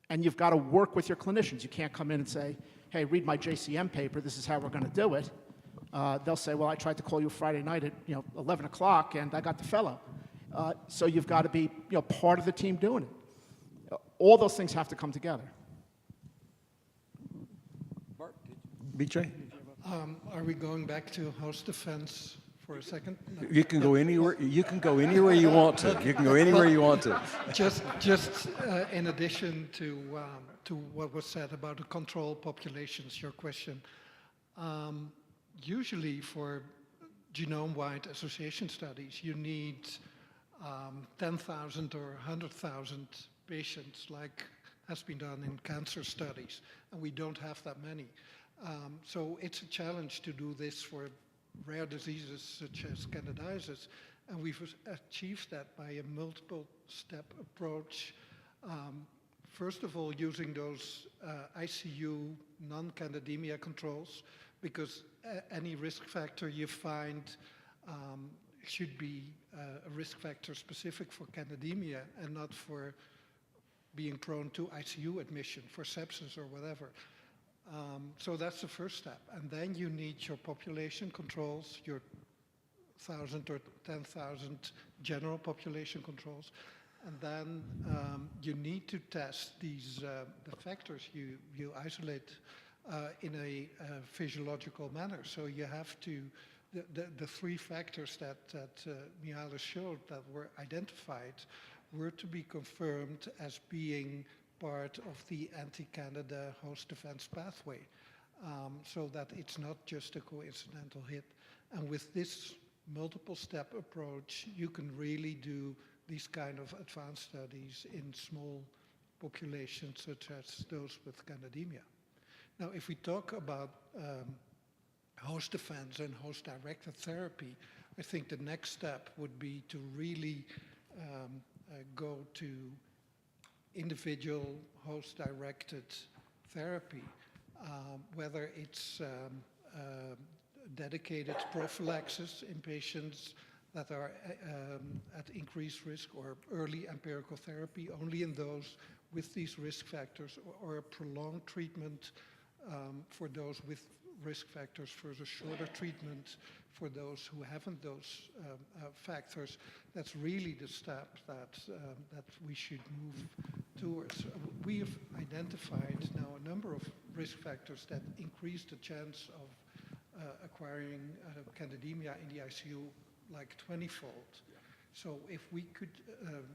[SPEAKER 14] And you've got to work with your clinicians. You can't come in and say, hey, read my JCM paper, this is how we're going to do it. They'll say, well, I tried to call you Friday night at 11 o'clock and I got the fellow. So you've got to be part of the team doing it. All those things have to come together.
[SPEAKER 1] BJ?
[SPEAKER 12] Are we going back to house defense for a second? No.
[SPEAKER 1] You can go anywhere. You can go anywhere you want to. You can go anywhere you want to.
[SPEAKER 12] Just in addition to what was said about the control populations, your question. Usually for genome-wide association studies, you need 10,000 or 100,000 patients, like has been done in cancer studies, and we don't have that many. So it's a challenge to do this for rare diseases such as candidiasis, and we've achieved that by a multiple-step approach. First of all, using those ICU non-candidemia controls, because any risk factor you find should be a risk factor specific for candidemia and not for being prone to ICU admission for sepsis or whatever. So that's the first step. And then you need your population controls, your 1,000 or 10,000 general population controls. And then you need to test these the factors you isolate in a physiological manner. So you have to, the three factors that Mihalis showed that were identified were to be confirmed as being part of the anti-Candida host defense pathway, so that it's not just a coincidental hit. And with this multiple step approach, you can really do these kind of advanced studies in small populations such as those with candidemia. Now, if we talk about host defense and host-directed therapy, I think the next step would be to really go to individual host-directed therapy, whether it's dedicated prophylaxis in patients that are at increased risk, or early empirical therapy only in those with these risk factors, or a prolonged treatment for those with risk factors versus shorter treatment for those who haven't those factors. That's really the step that we should move towards. We have identified now a number of risk factors that increase the chance of acquiring candidemia in the ICU like 20-fold. So if we could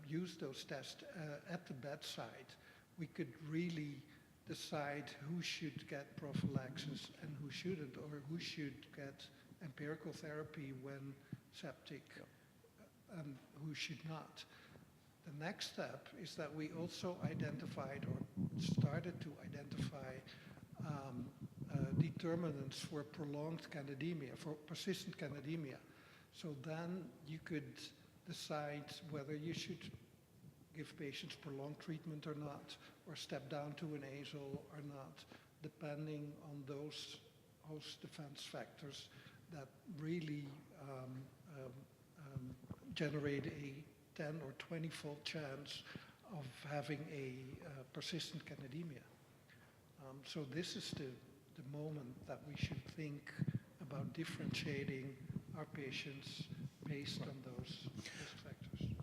[SPEAKER 12] use those tests at the bedside, we could really decide who should get prophylaxis and who shouldn't, or who should get empirical therapy when septic and who should not. The next step is that we also identified, or started to identify, determinants for prolonged candidemia, for persistent candidemia. So then you could decide whether you should give patients prolonged treatment or not, or step down to an azole or not, depending on those host defense factors that really generate a 10 or 20-fold chance of having a persistent candidemia. So this is the moment that we should think about differentiating our patients based on those risk factors.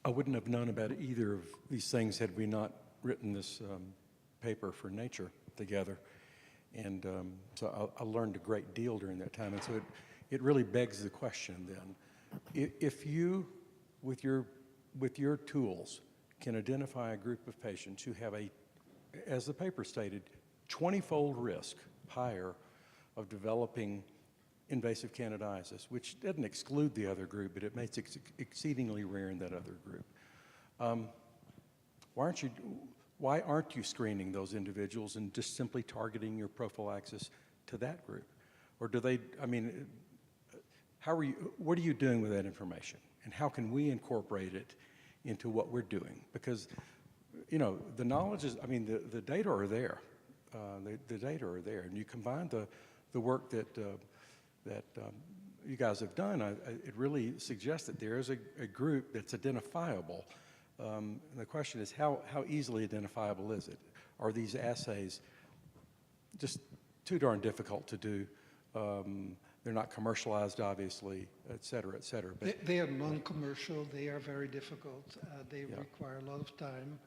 [SPEAKER 1] I wouldn't have known about either of these things had we not written this paper for Nature together. And so I learned a great deal during that time. And so it really begs the question then, if you, with your tools, can identify a group of patients who have a, as the paper stated, 20-fold risk higher of developing invasive candidiasis, which doesn't exclude the other group, but it makes it exceedingly rare in that other group. Why aren't you screening those individuals and just simply targeting your prophylaxis to that group? Or do they, I mean, what are you doing with that information? And how can we incorporate it into what we're doing? Because, you know, the knowledge is, I mean, the data are there. The data are there. And you combine the work that you guys have done, it really suggests that there is a group that's identifiable. And the question is, how easily identifiable is it? Are these assays just too darn difficult to do? They're not commercialized, obviously, et cetera, et cetera. But
[SPEAKER 12] they are non-commercial. They are very difficult. They require a lot of time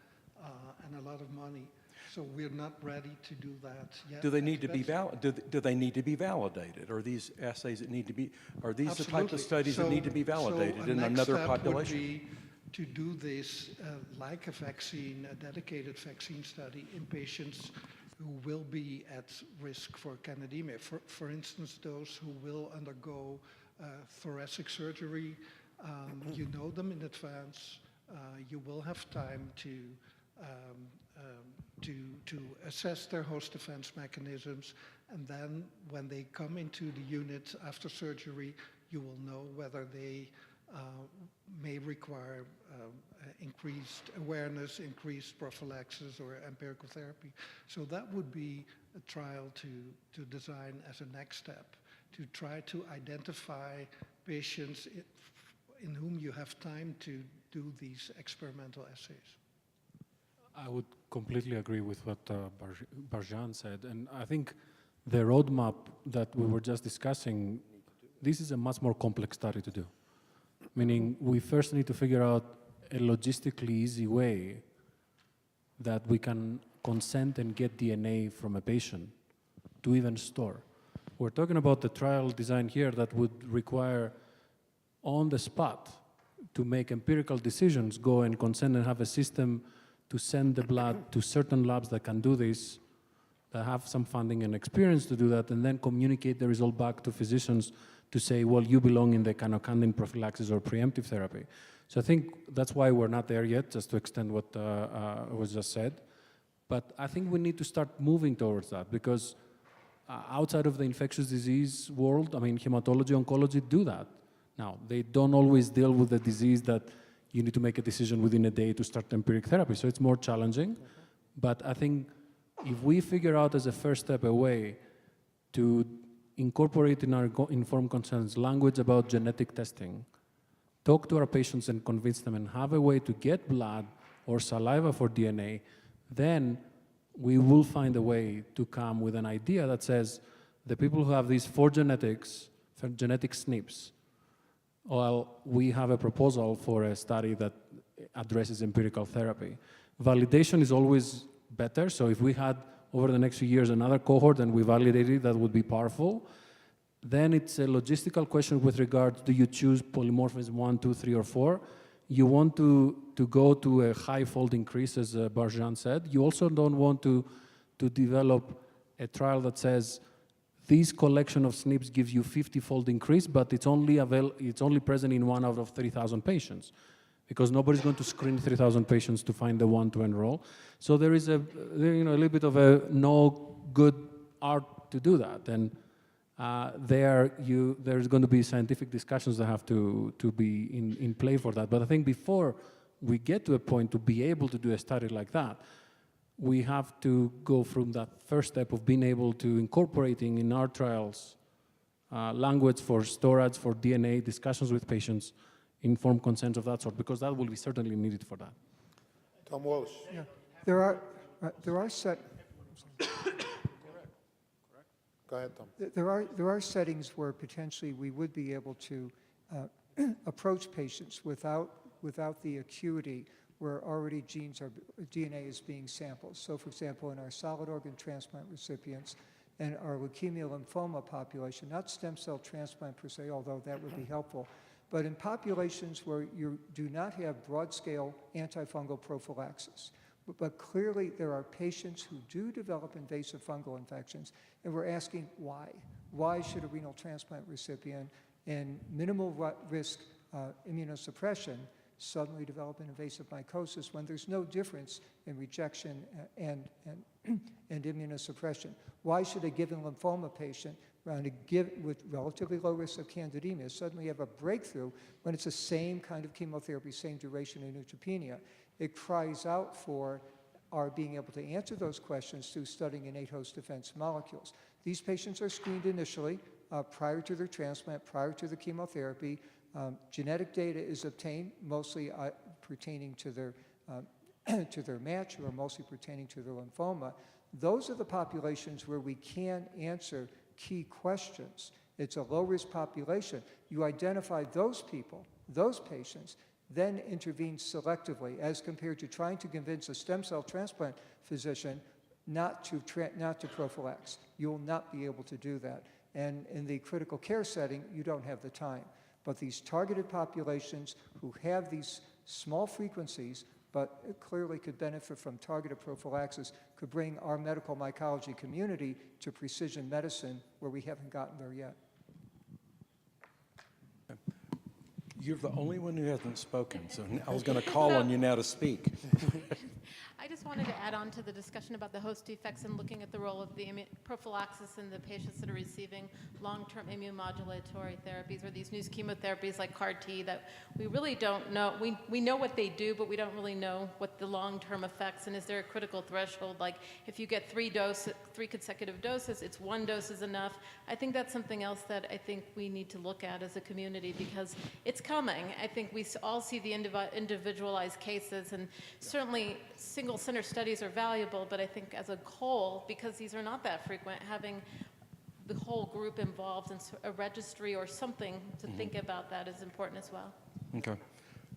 [SPEAKER 12] and a lot of money. So we're not ready to do that yet.
[SPEAKER 1] Do they need to be do they need to be validated? Are these assays that need to be? Are these the type of studies that need to be validated in another population?
[SPEAKER 12] Would be to do this like a vaccine, a dedicated vaccine study in patients who will be at risk for candidemia. For instance, those who will undergo thoracic surgery, you know them in advance. You will have time to assess their host defense mechanisms, and then when they come into the unit after surgery, you will know whether they may require increased awareness, increased prophylaxis, or empirical therapy. So that would be a trial to design as a next step, to try to identify patients in whom you have time to do these experimental assays.
[SPEAKER 20] I would completely agree with what Barjan said. And I think the roadmap that we were just discussing, this is a much more complex study to do. Meaning we first need to figure out a logistically easy way that we can consent and get DNA from a patient to even store. We're talking about the trial design here that would require on the spot to make empirical decisions, go and consent and have a system to send the blood to certain labs that can do this, that have some funding and experience to do that, and then communicate the result back to physicians to say, well, you belong in the canocandin prophylaxis or preemptive therapy. So I think that's why we're not there yet, just to extend what was just said. But I think we need to start moving towards that because outside of the infectious disease world, I mean, hematology, oncology do that. Now, they don't always deal with the disease that you need to make a decision within a day to start empiric therapy. So it's more challenging. But I think if we figure out as a first step a way to incorporate in our informed consents language about genetic testing, talk to our patients and convince them and have a way to get blood or saliva for DNA, then we will find a way to come with an idea that says the people who have these four genetic SNPs, well, we have a proposal for a study that addresses empirical therapy. Validation is always better, so if we had over the next few years another cohort and we validated it, that would be powerful. Then it's a logistical question with regards, do you choose polymorphism 1, 2, 3, or 4? You want to go to a high-fold increase, as Barjan said. You also don't want to develop a trial that says, this collection of SNPs gives you 50-fold increase, but it's only present in 1 out of 3,000 patients, because nobody's going to screen 3,000 patients to find the one to enroll. So there is a little bit of a no good art to do that, and there's going to be scientific discussions that have to be in play for that. But I think before we get to a point to be able to do a study like that, we have to go from that first step of being able to incorporating in our trials language for storage, for DNA, discussions with patients, informed consent of that sort, because that will be certainly needed for that.
[SPEAKER 2] Tom Walsh.
[SPEAKER 15] Yeah. There are set.
[SPEAKER 2] Go ahead, Tom.
[SPEAKER 15] There are settings where potentially we would be able to approach patients without the acuity where already DNA is being sampled. So for example, in our solid organ transplant recipients and our leukemia lymphoma population, not stem cell transplant per se, although that would be helpful, but in populations where you do not have broad-scale antifungal prophylaxis. But clearly there are patients who do develop invasive fungal infections, and we're asking why. Why should a renal transplant recipient in minimal risk immunosuppression suddenly develop an invasive mycosis when there's no difference in rejection and immunosuppression? Why should a given lymphoma patient with relatively low risk of candidemia suddenly have a breakthrough when it's the same kind of chemotherapy, same duration of neutropenia? It cries out for our being able to answer those questions through studying innate host defense molecules. These patients are screened initially prior to their transplant, prior to the chemotherapy. Genetic data is obtained, mostly pertaining to their match or mostly pertaining to their lymphoma. Those are the populations where we can answer key questions. It's a low-risk population. You identify those people, those patients, then intervene selectively as compared to trying to convince a stem cell transplant physician not to prophylax. You will not be able to do that. And in the critical care setting, you don't have the time. But these targeted populations who have these small frequencies but clearly could benefit from targeted prophylaxis could bring our medical mycology community to precision medicine where we haven't gotten there yet.
[SPEAKER 1] You're the only one who hasn't spoken, so I was going to call on you now to speak.
[SPEAKER 5] I just wanted to add on to the discussion about the host defects and looking at the role of the prophylaxis in the patients that are receiving long-term immunomodulatory therapies or these new chemotherapies like CAR-T that we really don't know. We know what they do, but we don't really know what the long-term effects, and is there a critical threshold? Like if you get 3 consecutive doses, it's 1 dose is enough. I think that's something else that I think we need to look at as a community because it's coming. I think we all see the individualized cases, and certainly single single-center studies are valuable, but I think as a whole, because these are not that frequent, having the whole group involved in a registry or something to think about that is important as well.
[SPEAKER 1] Okay.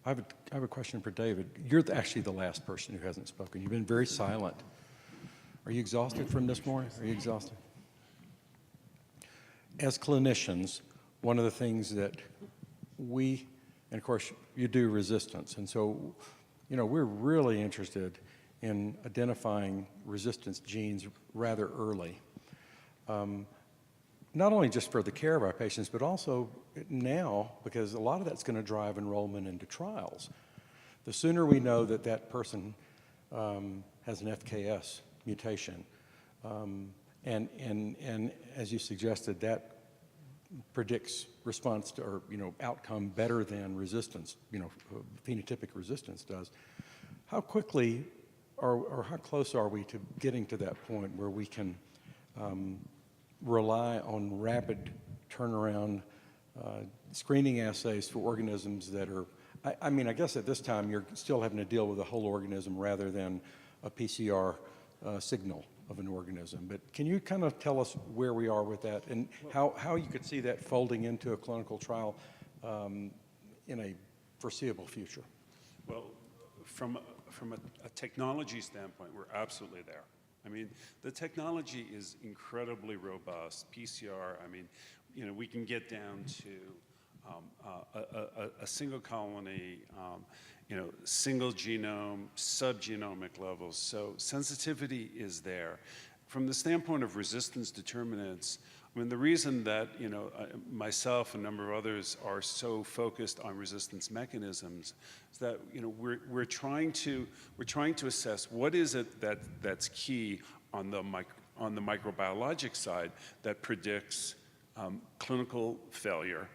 [SPEAKER 1] I have a question for David. You're actually the last person who hasn't spoken. You've been very silent. Are you exhausted from this morning? Are you exhausted? As clinicians, one of the things that we, and of course you do resistance, and so, you know, we're really interested in identifying resistance genes rather early. Not only just for the care of our patients, but also now, because a lot of that's going to drive enrollment into trials. The sooner we know that that person has an FKS mutation, and as you suggested, that predicts response to, or, you know, outcome better than resistance, you know, phenotypic resistance does. How quickly or how close are we to getting to that point where we can rely on rapid turnaround screening assays for organisms that are, I mean, I guess at this time you're still having to deal with a whole organism rather than a PCR signal of an organism. But can you kind of tell us where we are with that and how you could see that folding into a clinical trial in a foreseeable future?
[SPEAKER 8] Well, from a technology standpoint, we're absolutely there. I mean, the technology is incredibly robust. PCR, I mean, you know, we can get down to a single colony, you know, single genome, subgenomic levels. So sensitivity is there. From the standpoint of resistance determinants, I mean, the reason that, you know, myself and a number of others are so focused on resistance mechanisms is that, you know, we're trying to assess what is it that's key on the microbiologic side that predicts clinical failure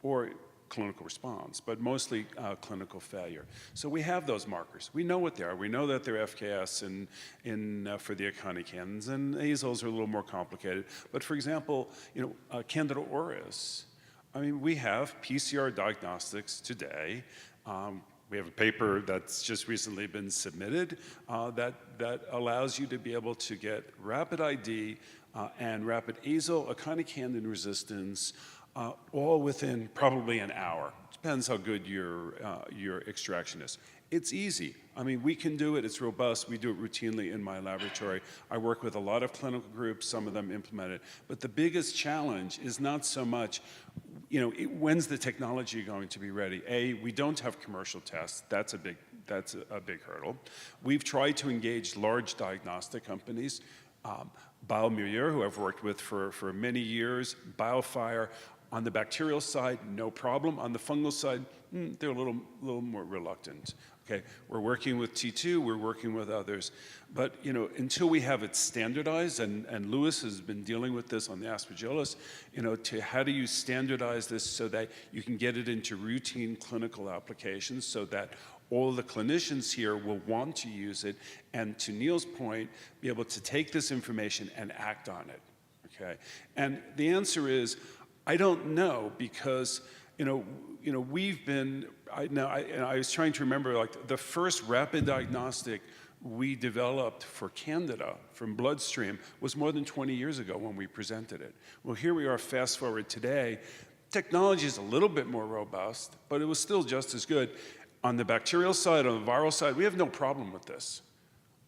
[SPEAKER 8] or clinical response, but mostly clinical failure. So we have those markers. We know what they are. We know that they're FKS for the echinocandins, and azels are a little more complicated. But for example, you know, Candida auris, I mean, we have PCR diagnostics today. We have a paper that's just recently been submitted that allows you to be able to get rapid ID and rapid azole echinocandin resistance all within probably an hour. Depends how good your extraction is. It's easy. I mean, we can do it. It's robust. We do it routinely in my laboratory. I work with a lot of clinical groups. Some of them implement it. But the biggest challenge is not so much, you know, when's the technology going to be ready? We don't have commercial tests. That's a big hurdle. We've tried to engage large diagnostic companies. BioMérieux, who I've worked with for many years, BioFire. On the bacterial side, no problem. On the fungal side, they're a little more reluctant. Okay, we're working with T2, we're working with others. But, you know, until we have it standardized, and Lewis has been dealing with this on the Aspergillus, you know, to how do you standardize this so that you can get it into routine clinical applications so that all the clinicians here will want to use it, and to Neil's point, be able to take this information and act on it, okay? And the answer is, I don't know, because, you know, we've been, I was trying to remember, like, the first rapid diagnostic we developed for Candida from bloodstream was more than 20 years ago when we presented it. Well, here we are, fast forward today. Technology is a little bit more robust, but it was still just as good. On the bacterial side, on the viral side, we have no problem with this.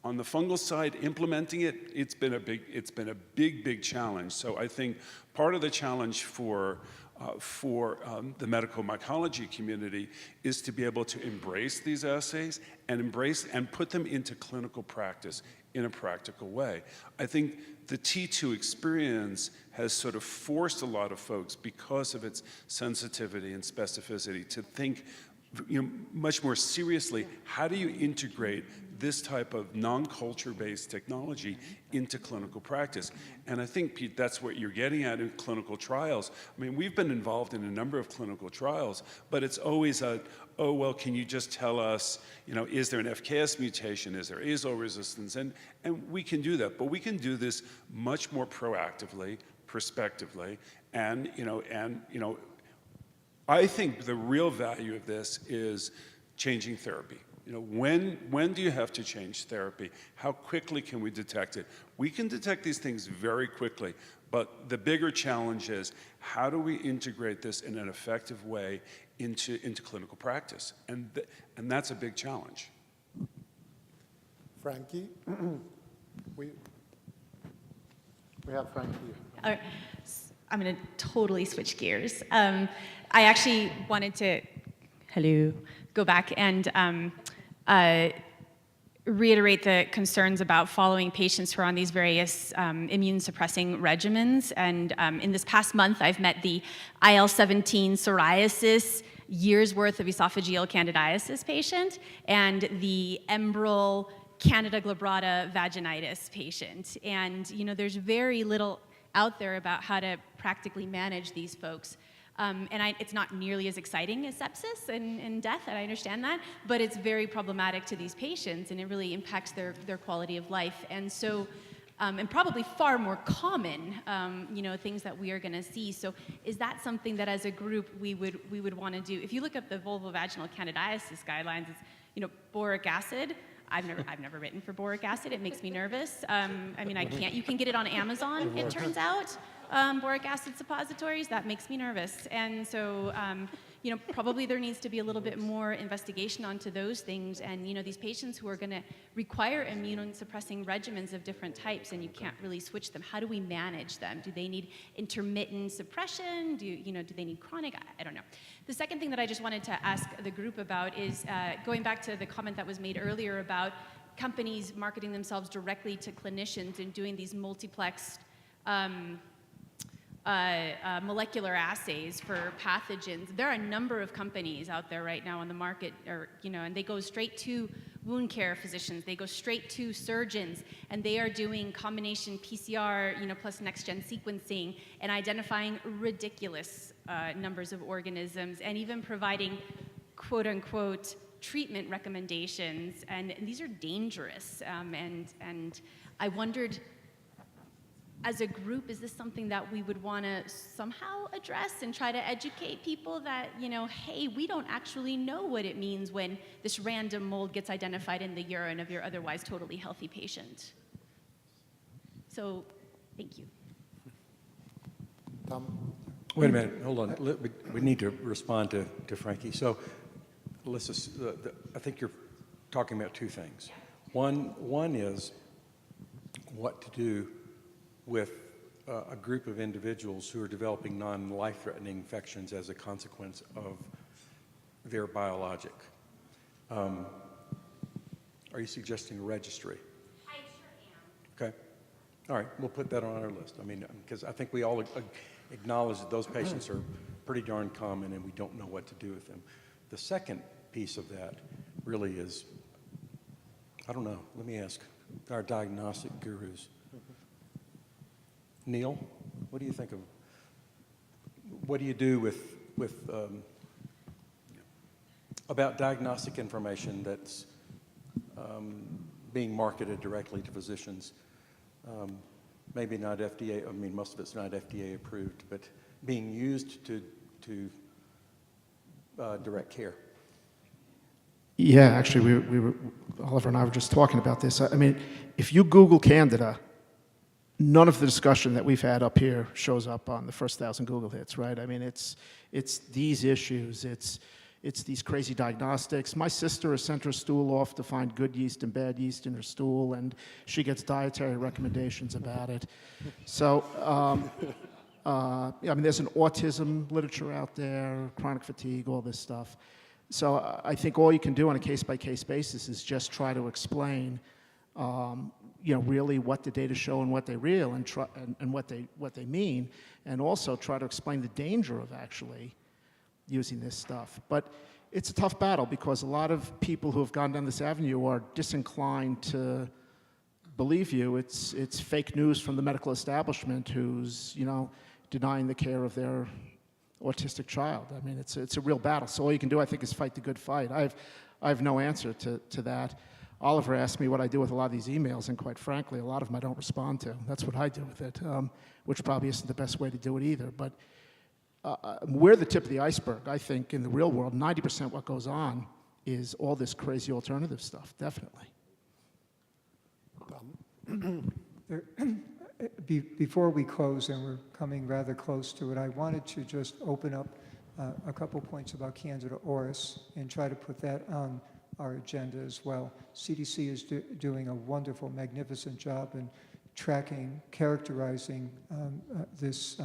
[SPEAKER 8] On the fungal side, implementing it, it's been a big challenge. So I think part of the challenge for the medical mycology community is to be able to embrace these assays and put them into clinical practice in a practical way. I think the T2 experience has sort of forced a lot of folks, because of its sensitivity and specificity, to think, you know, much more seriously, how do you integrate this type of non-culture-based technology into clinical practice? And I think, Pete, that's what you're getting at in clinical trials. I mean, we've been involved in a number of clinical trials, but it's always oh, well, can you just tell us, you know, is there an FKS mutation? Is there azole resistance? And we can do that, but we can do this much more proactively, prospectively, and, you know, I think the real value of this is changing therapy. You know, when do you have to change therapy? How quickly can we detect it? We can detect these things very quickly, but the bigger challenge is how do we integrate this in an effective way into clinical practice? And that's a big challenge.
[SPEAKER 2] Frankie? we have Frankie.
[SPEAKER 10] I'm going to totally switch gears. I actually wanted to, go back and reiterate the concerns about following patients who are on these various immune-suppressing regimens. And in this past month, I've met the IL-17 psoriasis, years worth of esophageal candidiasis patient, and the Enbrel Candida glabrata vaginitis patient. And there's very little out there about how to practically manage these folks. It's not nearly as exciting as sepsis and death, and I understand that, but it's very problematic to these patients, and it really impacts their quality of life. And so, and probably far more common, things that we are going to see. So, is that something that, as a group, we would want to do? If you look up the vulvovaginal candidiasis guidelines, it's boric acid. I've never written for boric acid. It makes me nervous. I can't. You can get it on Amazon, it turns out. Boric acid suppositories, that makes me nervous. And so, probably there needs to be a little bit more investigation onto those things. And, these patients who are going to require immunosuppressing regimens of different types, and you can't really switch them, how do we manage them? Do they need intermittent suppression? Do they need chronic? I don't know. The second thing that I just wanted to ask the group about is going back to the comment that was made earlier about companies marketing themselves directly to clinicians and doing these multiplexed molecular assays for pathogens. There are a number of companies out there right now on the market, and they go straight to wound care physicians, they go straight to surgeons, and they are doing combination PCR, plus next-gen sequencing, and identifying ridiculous numbers of organisms, and even providing quote-unquote treatment recommendations, and these are dangerous. And I wondered, as a group, is this something that we would want to somehow address and try to educate people that, hey, we don't actually know what it means when this random mold gets identified in the urine of your otherwise totally healthy patient? So, thank you.
[SPEAKER 2] Tom?
[SPEAKER 1] Wait a minute, hold on. We need to respond to Frankie. So, I think you're talking about two things. One is what to do with a group of individuals who are developing non-life-threatening infections as a consequence of their biologic. Are you suggesting a registry?
[SPEAKER 10] I sure am.
[SPEAKER 1] Okay. All right, we'll put that on our list. Because I think we all acknowledge that those patients are pretty darn common and we don't know what to do with them. The second piece of that really is, I don't know, let me ask our diagnostic gurus. Neil, what do you think of, what do you do with about diagnostic information that's being marketed directly to physicians? Maybe not FDA, most of it's not FDA approved, but being used to direct care.
[SPEAKER 14] Yeah, actually, we were, Oliver and I were just talking about this. If you Google Candida, none of the discussion that we've had up here shows up on the first 1,000 Google hits, right? It's these issues, it's these crazy diagnostics. My sister has sent her stool off to find good yeast and bad yeast in her stool, and she gets dietary recommendations about it. So, there's an autism literature out there, chronic fatigue, all this stuff. So I think all you can do on a case-by-case basis is just try to explain really what the data show and what they real and what they mean, and also try to explain the danger of actually using this stuff. But it's a tough battle because a lot of people who have gone down this avenue are disinclined to believe you. It's fake news from the medical establishment who's denying the care of their autistic child. It's a real battle. So all you can do, I think, is fight the good fight. I have no answer to that. Oliver asked me what I do with a lot of these emails, and quite frankly, a lot of them I don't respond to. That's what I do with it, which probably isn't the best way to do it either. But we're the tip of the iceberg, I think, in the real world. 90% what goes on is all this crazy alternative stuff, definitely.
[SPEAKER 15] Before we close, and we're coming rather close to it, I wanted to just open up a couple points about Candida auris and try to put that on our agenda as well. CDC is doing a wonderful, magnificent job in tracking, characterizing this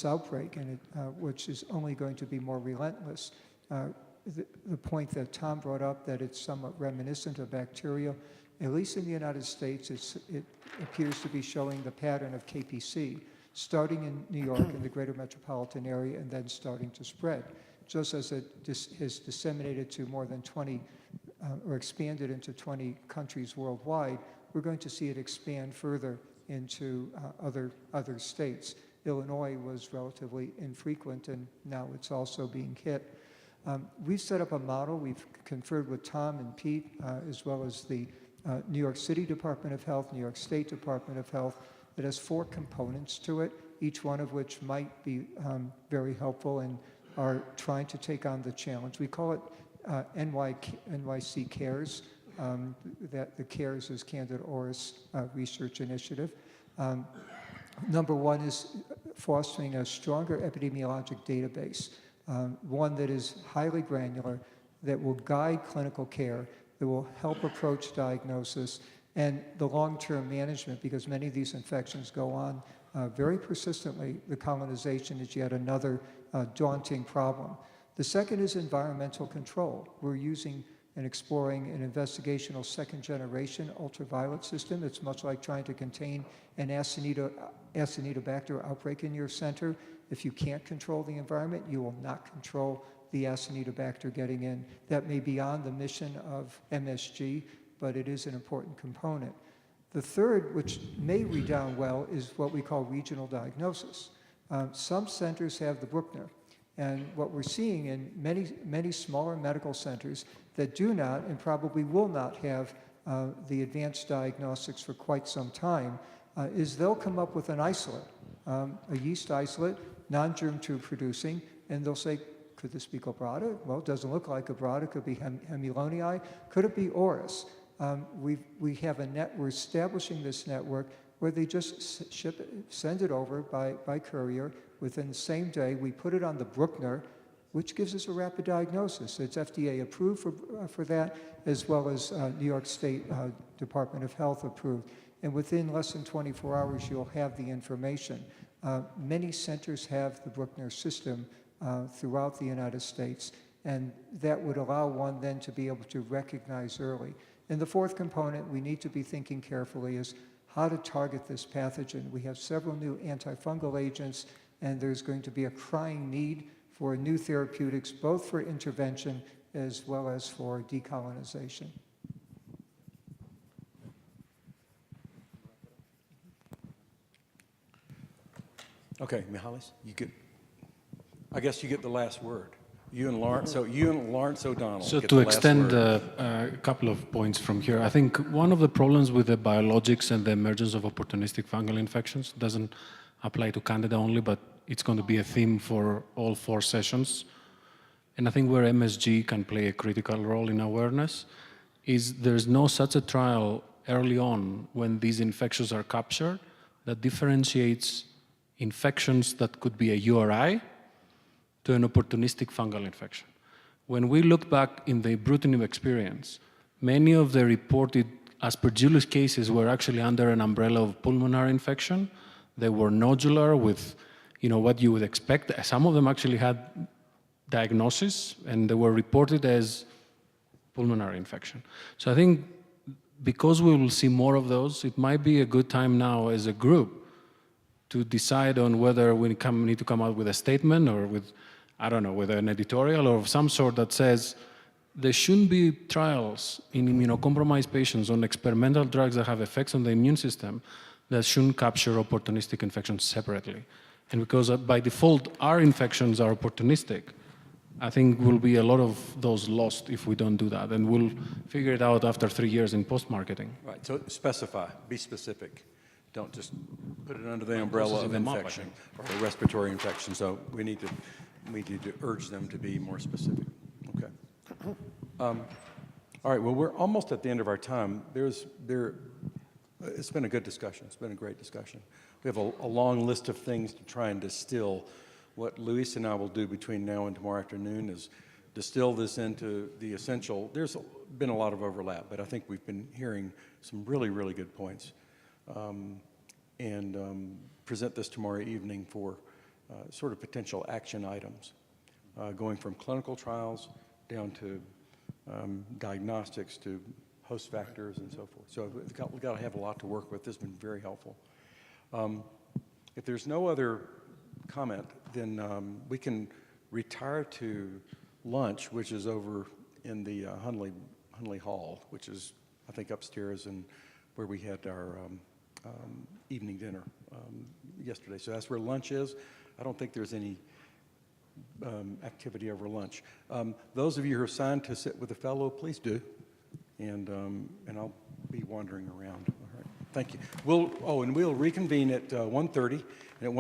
[SPEAKER 15] outbreak, and which is only going to be more relentless. The point that Tom brought up, that it's somewhat reminiscent of bacterial, at least in the United States, it appears to be showing the pattern of KPC, starting in New York in the greater metropolitan area and then starting to spread. Just as it has disseminated to more than 20, or expanded into 20 countries worldwide, we're going to see it expand further into other states. Illinois was relatively infrequent, and now it's also being hit. We've set up a model. We've conferred with Tom and Pete, as well as the New York City Department of Health, New York State Department of Health, that has 4 components to it, each one of which might be very helpful and are trying to take on the challenge. We call it NYC CARES. That the CARES is Candida auris Research Initiative. Number 1 is fostering a stronger epidemiologic database, one that is highly granular, that will guide clinical care, that will help approach diagnosis and the long-term management, because many of these infections go on very persistently. The colonization is yet another daunting problem. The second is environmental control. We're using and exploring an investigational second-generation ultraviolet system. It's much like trying to contain an Acinetobacter outbreak in your center. If you can't control the environment, you will not control the Acinetobacter getting in. That may be on the mission of MSG, but it is an important component. The third, which may redound well, is what we call regional diagnosis. Some centers have the Bruckner, and what we're seeing in many smaller medical centers that do not and probably will not have the advanced diagnostics for quite some time is they'll come up with an isolate, a yeast isolate, non-germ tube producing, and they'll say, could this be Glabrata? Well, it doesn't look like Glabrata. It could be Hemilonii. Could it be auris? We have we're establishing this network where they just send it over by courier within the same day. We put it on the Bruckner, which gives us a rapid diagnosis. It's FDA approved for that, as well as New York State Department of Health approved. And within less than 24 hours, you'll have the information. Many centers have the Bruckner system throughout the United States, and that would allow one then to be able to recognize early. And the fourth component we need to be thinking carefully is how to target this pathogen. We have several new antifungal agents, and there's going to be a crying need for new therapeutics, both for intervention as well as for decolonization.
[SPEAKER 1] Okay, Mihalis, I guess you get the last word. You and Lawrence O'Donnell.
[SPEAKER 20] So
[SPEAKER 1] get
[SPEAKER 20] to
[SPEAKER 1] the last
[SPEAKER 20] extend
[SPEAKER 1] word.
[SPEAKER 20] a couple of points from here, I think one of the problems with the biologics and the emergence of opportunistic fungal infections doesn't apply to Candida only, but it's going to be a theme for all 4 sessions. And I think where MSG can play a critical role in awareness is there's no such a trial early on when these infections are captured that differentiates infections that could be a URI to an opportunistic fungal infection. When we look back in the ibrutinib experience, many of the reported aspergillus cases were actually under an umbrella of pulmonary infection. They were nodular with, what you would expect. Some of them actually had diagnosis, and they were reported as pulmonary infection. So I think because we will see more of those, it might be a good time now as a group to decide on whether we need to come out with a statement or with, with an editorial or of some sort that says there shouldn't be trials in immunocompromised patients on experimental drugs that have effects on the immune system that shouldn't capture opportunistic infections separately. And because by default, our infections are opportunistic, I think will be a lot of those lost if we don't do that. And we'll figure it out after 3 years in post-marketing.
[SPEAKER 1] Right, so specify, be specific. Don't just put it under the umbrella of infection or a respiratory infection. So we need to urge them to be more specific. Okay. All right, well, we're almost at the end of our time. It's been a good discussion. It's been a great discussion. We have a long list of things to try and distill. What Luis and I will do between now and tomorrow afternoon is distill this into the essential. There's been a lot of overlap, but I think we've been hearing some really, really good points. And present this tomorrow evening for sort of potential action items, going from clinical trials down to diagnostics to host factors and so forth. So we've got to have a lot to work with. This has been very helpful. If there's no other comment, then we can retire to lunch, which is over in the Hunley Hall, which is, I think, upstairs and where we had our evening dinner yesterday. So that's where lunch is. I don't think there's any activity over lunch. Those of you who are assigned to sit with a fellow, please do, and I'll be wandering around. All right, thank you. We'll reconvene at 1:30, and at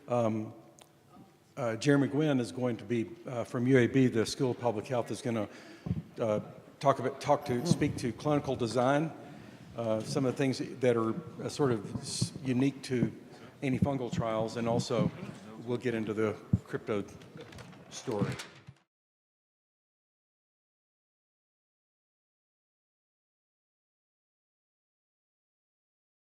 [SPEAKER 1] 1:30, Jeremy Gwynn is going to be from UAB. The School of Public Health is going to speak to clinical design, some of the things that are sort of unique to antifungal trials, and also we'll get into the crypto story.